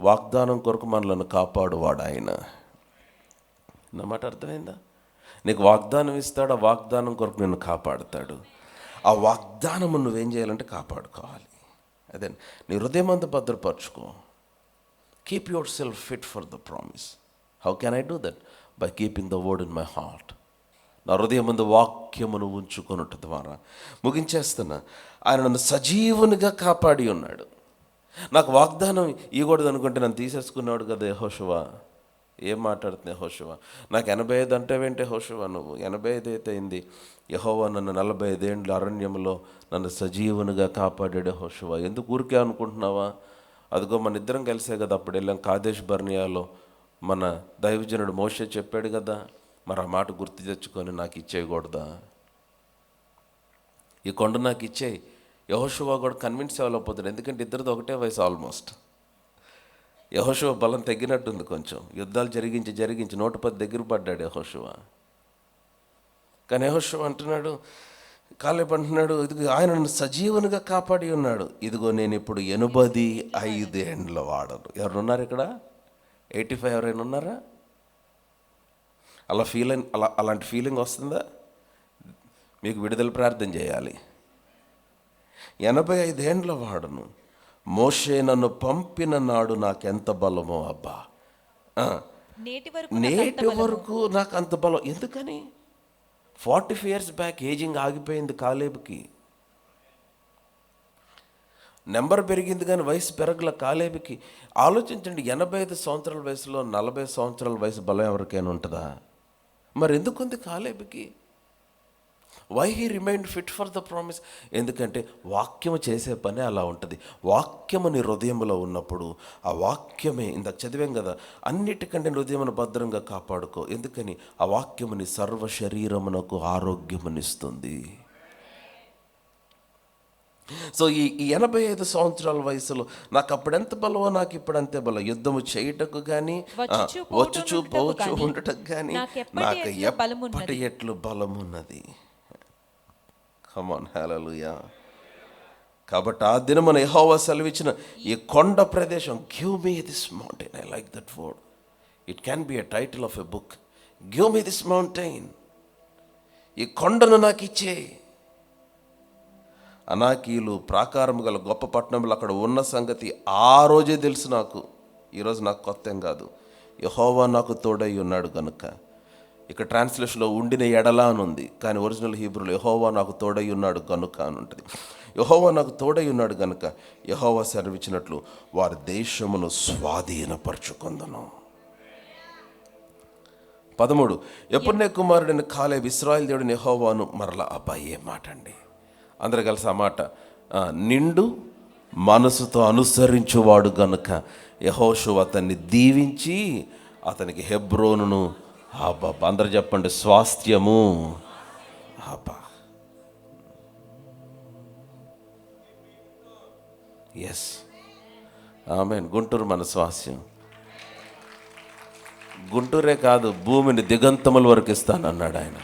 వాగ్దానం కొరకు మనలను కాపాడువాడు ఆయన. నా మాట అర్థమైందా? నీకు వాగ్దానం ఇస్తాడు, ఆ వాగ్దానం కొరకు నిన్ను కాపాడుతాడు. ఆ వాగ్దానము నువ్వేం చేయాలంటే కాపాడుకోవాలి. అదే నీ హృదయమంతా భద్రపరచుకో. Keep yourself fit for the promise. How can I do that? By keeping the word in my heart. నా హృదయమందు వాక్యమును ఉంచుకొనుట ద్వారా. ముగించేస్తున్నా. ఆయన నన్ను సజీవునిగా కాపాడి ఉన్నాడు. నాకు వాగ్దానం ఇవ్వకూడదు అనుకుంటే నన్ను తీసేసుకున్నాడు కదా యెహోషువ. ఏం మాట్లాడుతున్నా యెహోషువ? నాకు 85 అంటావేంటే యెహోషువ? నువ్వు 85 అయితే అయింది. యెహోవా నన్ను 45 ఏండ్ల అరణ్యంలో నన్ను సజీవునిగా కాపాడాడు యెహోషువ. ఎందుకు ఊరికే అనుకుంటున్నావా? అదిగో మన ఇద్దరం కలిసే కదా అప్పుడు వెళ్ళాం కాదేశ్ బర్నియాలో. మన దైవజనుడు మోషే చెప్పాడు కదా, మరి ఆ మాట గుర్తు తెచ్చుకొని నాకు ఇచ్చేయకూడదా? ఈ కొండ నాకు ఇచ్చేయి. యెహోషువ కూడా కన్విన్స్ అవ్వలేకపోతాడు, ఎందుకంటే ఇద్దరిది ఒకటే వయసు ఆల్మోస్ట్. యెహోషువ బలం తగ్గినట్టుంది కొంచెం. యుద్ధాలు జరిగించి 110 దగ్గర పడ్డాడు యెహోషువ. కానీ యెహోషువ అంటున్నాడు, కాలేబు అంటున్నాడు, ఇదిగో ఆయన నన్ను సజీవునిగా కాపాడి ఉన్నాడు. ఇదిగో నేను ఇప్పుడు 85 ఏండ్ల వాడను. ఎవరున్నారు ఇక్కడ? 85 ఎవరైనా ఉన్నారా? అలాంటి ఫీలింగ్ వస్తుందా? మీకు విడుదల ప్రార్థన చేయాలి. 85 ఏండ్ల వాడను. మోషే నన్ను పంపిన నాడు నాకెంత బలమో అబ్బా. నేటి వరకు నాకు అంత బలం. ఎందుకని? 45 years బ్యాక్ ఏజింగ్ ఆగిపోయింది కాలేబుకి. నెంబర్ పెరిగింది కానీ వయసు పెరగల కాలేబుకి. ఆలోచించండి, 85 సంవత్సరాల వయసులో 40 సంవత్సరాల వయసు బలం ఎవరికైనా ఉంటుందా? మరి ఎందుకుంది కాలేబుకి? Why he remind fit for the promise? ఎందుకంటే వాక్యము చేసే పని అలా ఉంటుంది. వాక్యము నీ హృదయంలో ఉన్నప్పుడు ఆ వాక్యమే, ఇందాక చదివాం కదా, అన్నిటికంటే హృదయమును భద్రంగా కాపాడుకో. ఎందుకని? ఆ వాక్యము నీ సర్వ శరీరమునకు ఆరోగ్యమునిస్తుంది. సో ఈ 85 సంవత్సరాల వయసులో నాకు అప్పుడెంత బలమో నాకు ఇప్పుడు అంతే బలం. యుద్ధము చేయుటకు కానీ వచ్చుచూ పోవచ్చు ఉండటకు కానీ నాకు ఎప్పటి ఎట్లు బలమున్నది. కమాన్, హల్లెలూయా. కాబట్టి ఆ దినమున యెహోవా సెలవిచ్చిన ఈ కొండ ప్రదేశం, give me this mountain. I like that word. It can be a title of a book. Give me this mountain. ఈ కొండను నాకు ఇచ్చే. అనాకీలు ప్రాకారము గల గొప్ప పట్టణంలో అక్కడ ఉన్న సంగతి ఆ రోజే తెలుసు నాకు. ఈరోజు నాకు కొత్త ఏం కాదు. యెహోవా నాకు తోడై ఉన్నాడు గనుక. ఇక్కడ ట్రాన్స్లేషన్లో ఉండిన ఎడలా అని ఉంది, కానీ ఒరిజినల్ హీబ్రూలో యెహోవా నాకు తోడై ఉన్నాడు గనుక అని ఉంటుంది. యెహోవా నాకు తోడై ఉన్నాడు గనుక యెహోవా సెలవిచ్చినట్లు వారి దేశమును స్వాధీనపరచుకొందును. 13 యెఫున్నె కుమారుడైన కాలేబు ఇశ్రాయేలు దేవుడైన యెహోవాను మరలా. అబ్బాయి ఏ మాట అండి, అందరు కలిసి ఆ మాట. నిండు మనసుతో అనుసరించువాడు గనుక యెహోషువ అతన్ని దీవించి అతనికి హెబ్రోనును, అబ్బా అందరు చెప్పండి, స్వాస్థ్యము. అబ్బా, ఎస్, ఆమేన్. గుంటూరు మన స్వాస్థ్యం. గుంటూరే కాదు, భూమిని దిగంతముల వరకు ఇస్తానన్నాడు ఆయన.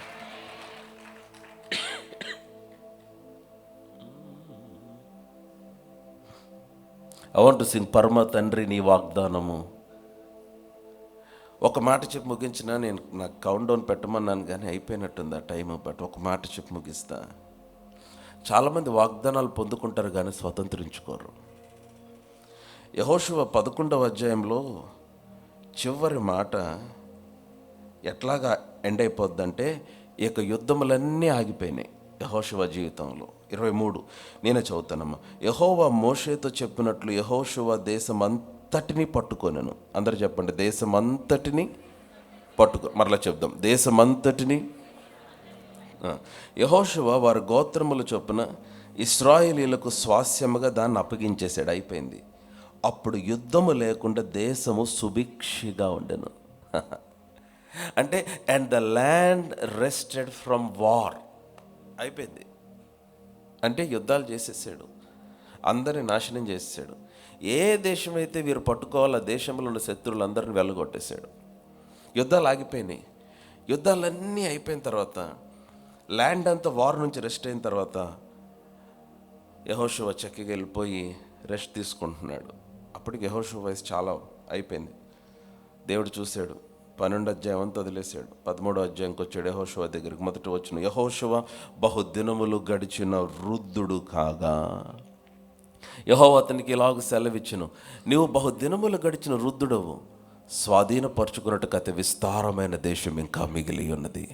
ఐ వాంట్ టు సింగ్ పరమ తండ్రి నీ వాగ్దానము. ఒక మాట చెప్పి ముగించిన. నేను నాకు కౌంట్ డౌన్ పెట్టమన్నాను కానీ అయిపోయినట్టుంది ఆ టైం. బట్ ఒక మాట చెప్పి ముగిస్తా. చాలామంది వాగ్దానాలు పొందుకుంటారు కానీ స్వతంత్రించుకోరు. యెహోషువ 11వ అధ్యాయంలో చివరి మాట ఎట్లాగా ఎండ్ అయిపోద్దంటే, ఇక యుద్ధములన్నీ ఆగిపోయినాయి యెహోషువ జీవితంలో. 23 నేనే చదువుతానమ్మా. యెహోవా మోషేతో చెప్పినట్లు యెహోషువ దేశమంతటిని పట్టుకొనెను. అందరు చెప్పండి, దేశమంతటిని పట్టుకో. మరలా చెప్దాం, దేశమంతటిని. యెహోషువ వారి గోత్రముల చొప్పున ఇశ్రాయేలీయులకు స్వాస్యముగా దాన్ని అప్పగించేశాడు. అయిపోయింది. అప్పుడు యుద్ధము లేకుండా దేశము సుభిక్షిగా ఉండెను. అంటే and the land rested from war. అయిపోయింది. అంటే యుద్ధాలు చేసేసాడు, అందరిని నాశనం చేసేసాడు. ఏ దేశం అయితే వీరు పట్టుకోవాలో ఆ దేశంలో ఉన్న శత్రువులందరిని వెళ్ళగొట్టేశాడు. యుద్ధాలు ఆగిపోయినాయి. యుద్ధాలన్నీ అయిపోయిన తర్వాత, ల్యాండ్ అంతా వార్ నుంచి రెస్ట్ అయిన తర్వాత యెహోషువ చక్కగా వెళ్ళిపోయి రెస్ట్ తీసుకుంటున్నాడు. అప్పటికి యెహోషువ వయసు చాలా అయిపోయింది. దేవుడు చూశాడు, 12వ అధ్యాయం అంతా వదిలేశాడు. 13వ అధ్యాయంకి వచ్చాడు యెహోషువ దగ్గరికి. మొదటి వచ్చిన యెహోషువ బహుదినములు గడిచిన వృద్ధుడు కాగా యెహోవా అతనికి ఇలాగ సెలవిచ్చును, నీవు బహుదినములు గడిచిన వృద్ధుడవు, స్వాధీనపరచుకున్నట్టుకు అతి విస్తారమైన దేశం ఇంకా మిగిలి ఉన్నది.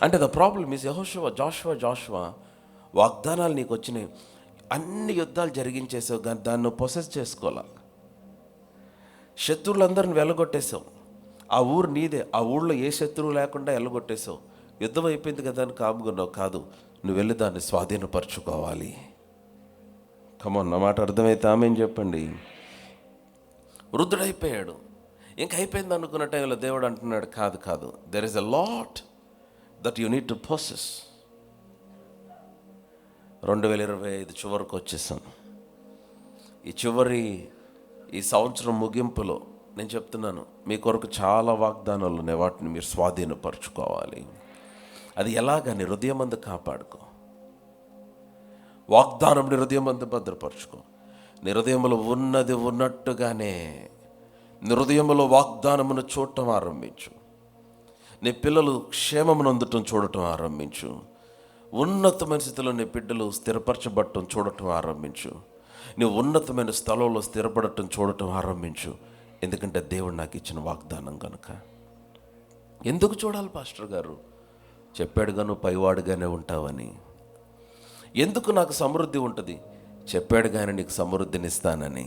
అంటే ద ప్రాబ్లమ్ ఈజ్ జాషువా వాగ్దానాలు నీకు వచ్చినాయి, అన్ని యుద్ధాలు జరిగించేసావు కానీ దాన్ని నువ్వు పొసెస్ చేసుకోవాలా. శత్రువులందరిని వెళ్ళగొట్టేశావు. ఆ ఊరు నీదే. ఆ ఊళ్ళో ఏ శత్రువు లేకుండా వెళ్ళగొట్టేశావు. యుద్ధం అయిపోయింది కదా అని కాముకున్నావు. కాదు, నువ్వు వెళ్ళి దాన్ని స్వాధీనపరచుకోవాలి. కమాన్, నా మాట అర్థమైతే ఆమెన్ చెప్పండి. వృద్ధుడైపోయాడు, ఇంక అయిపోయింది అనుకున్న టైంలో దేవుడు అంటున్నాడు, కాదు, there is a lot that you need to possess. 2025 చివరికి వచ్చేసాం. ఈ సంవత్సరం ముగింపులో నేను చెప్తున్నాను, మీ కొరకు చాలా వాగ్దానాలు ఉన్నాయి. వాటిని మీరు స్వాధీనపరచుకోవాలి. అది ఎలాగని హృదయమందు కాపాడుకో. వాగ్దానం నీ హృదయమందు భద్రపరచుకో. నీ హృదయంలో ఉన్నది ఉన్నట్టుగానే నీ హృదయంలో వాగ్దానమును చూడటం ఆరంభించు. నీ పిల్లలు క్షేమమును అందటం చూడటం ఆరంభించు. ఉన్నతమైన స్థితిలో నీ బిడ్డలు స్థిరపరచబడటం చూడటం ఆరంభించు. నువ్వు ఉన్నతమైన స్థలంలో స్థిరపడటం చూడటం ఆరంభించు. ఎందుకంటే దేవుడు నాకు ఇచ్చిన వాగ్దానం కనుక. ఎందుకు చూడాలి పాస్టర్ గారు? చెప్పాడుగా నువ్వు పైవాడుగానే ఉంటావని. ఎందుకు నాకు సమృద్ధి ఉంటుంది? చెప్పాడుగానే నీకు సమృద్ధినిస్తానని.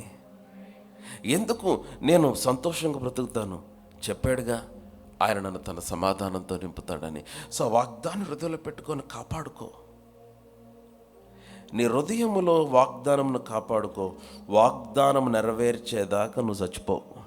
ఎందుకు నేను సంతోషంగా బ్రతుకుతాను? చెప్పాడుగా ఆయన నన్ను తన సమాధానంతో నింపుతాడని. సో వాగ్దానం హృదయంలో పెట్టుకొని కాపాడుకో. నీ హృదయములో వాగ్దానమును కాపాడుకో. వాగ్దానం నెరవేర్చేదాకా నువ్వు చచ్చిపోవు.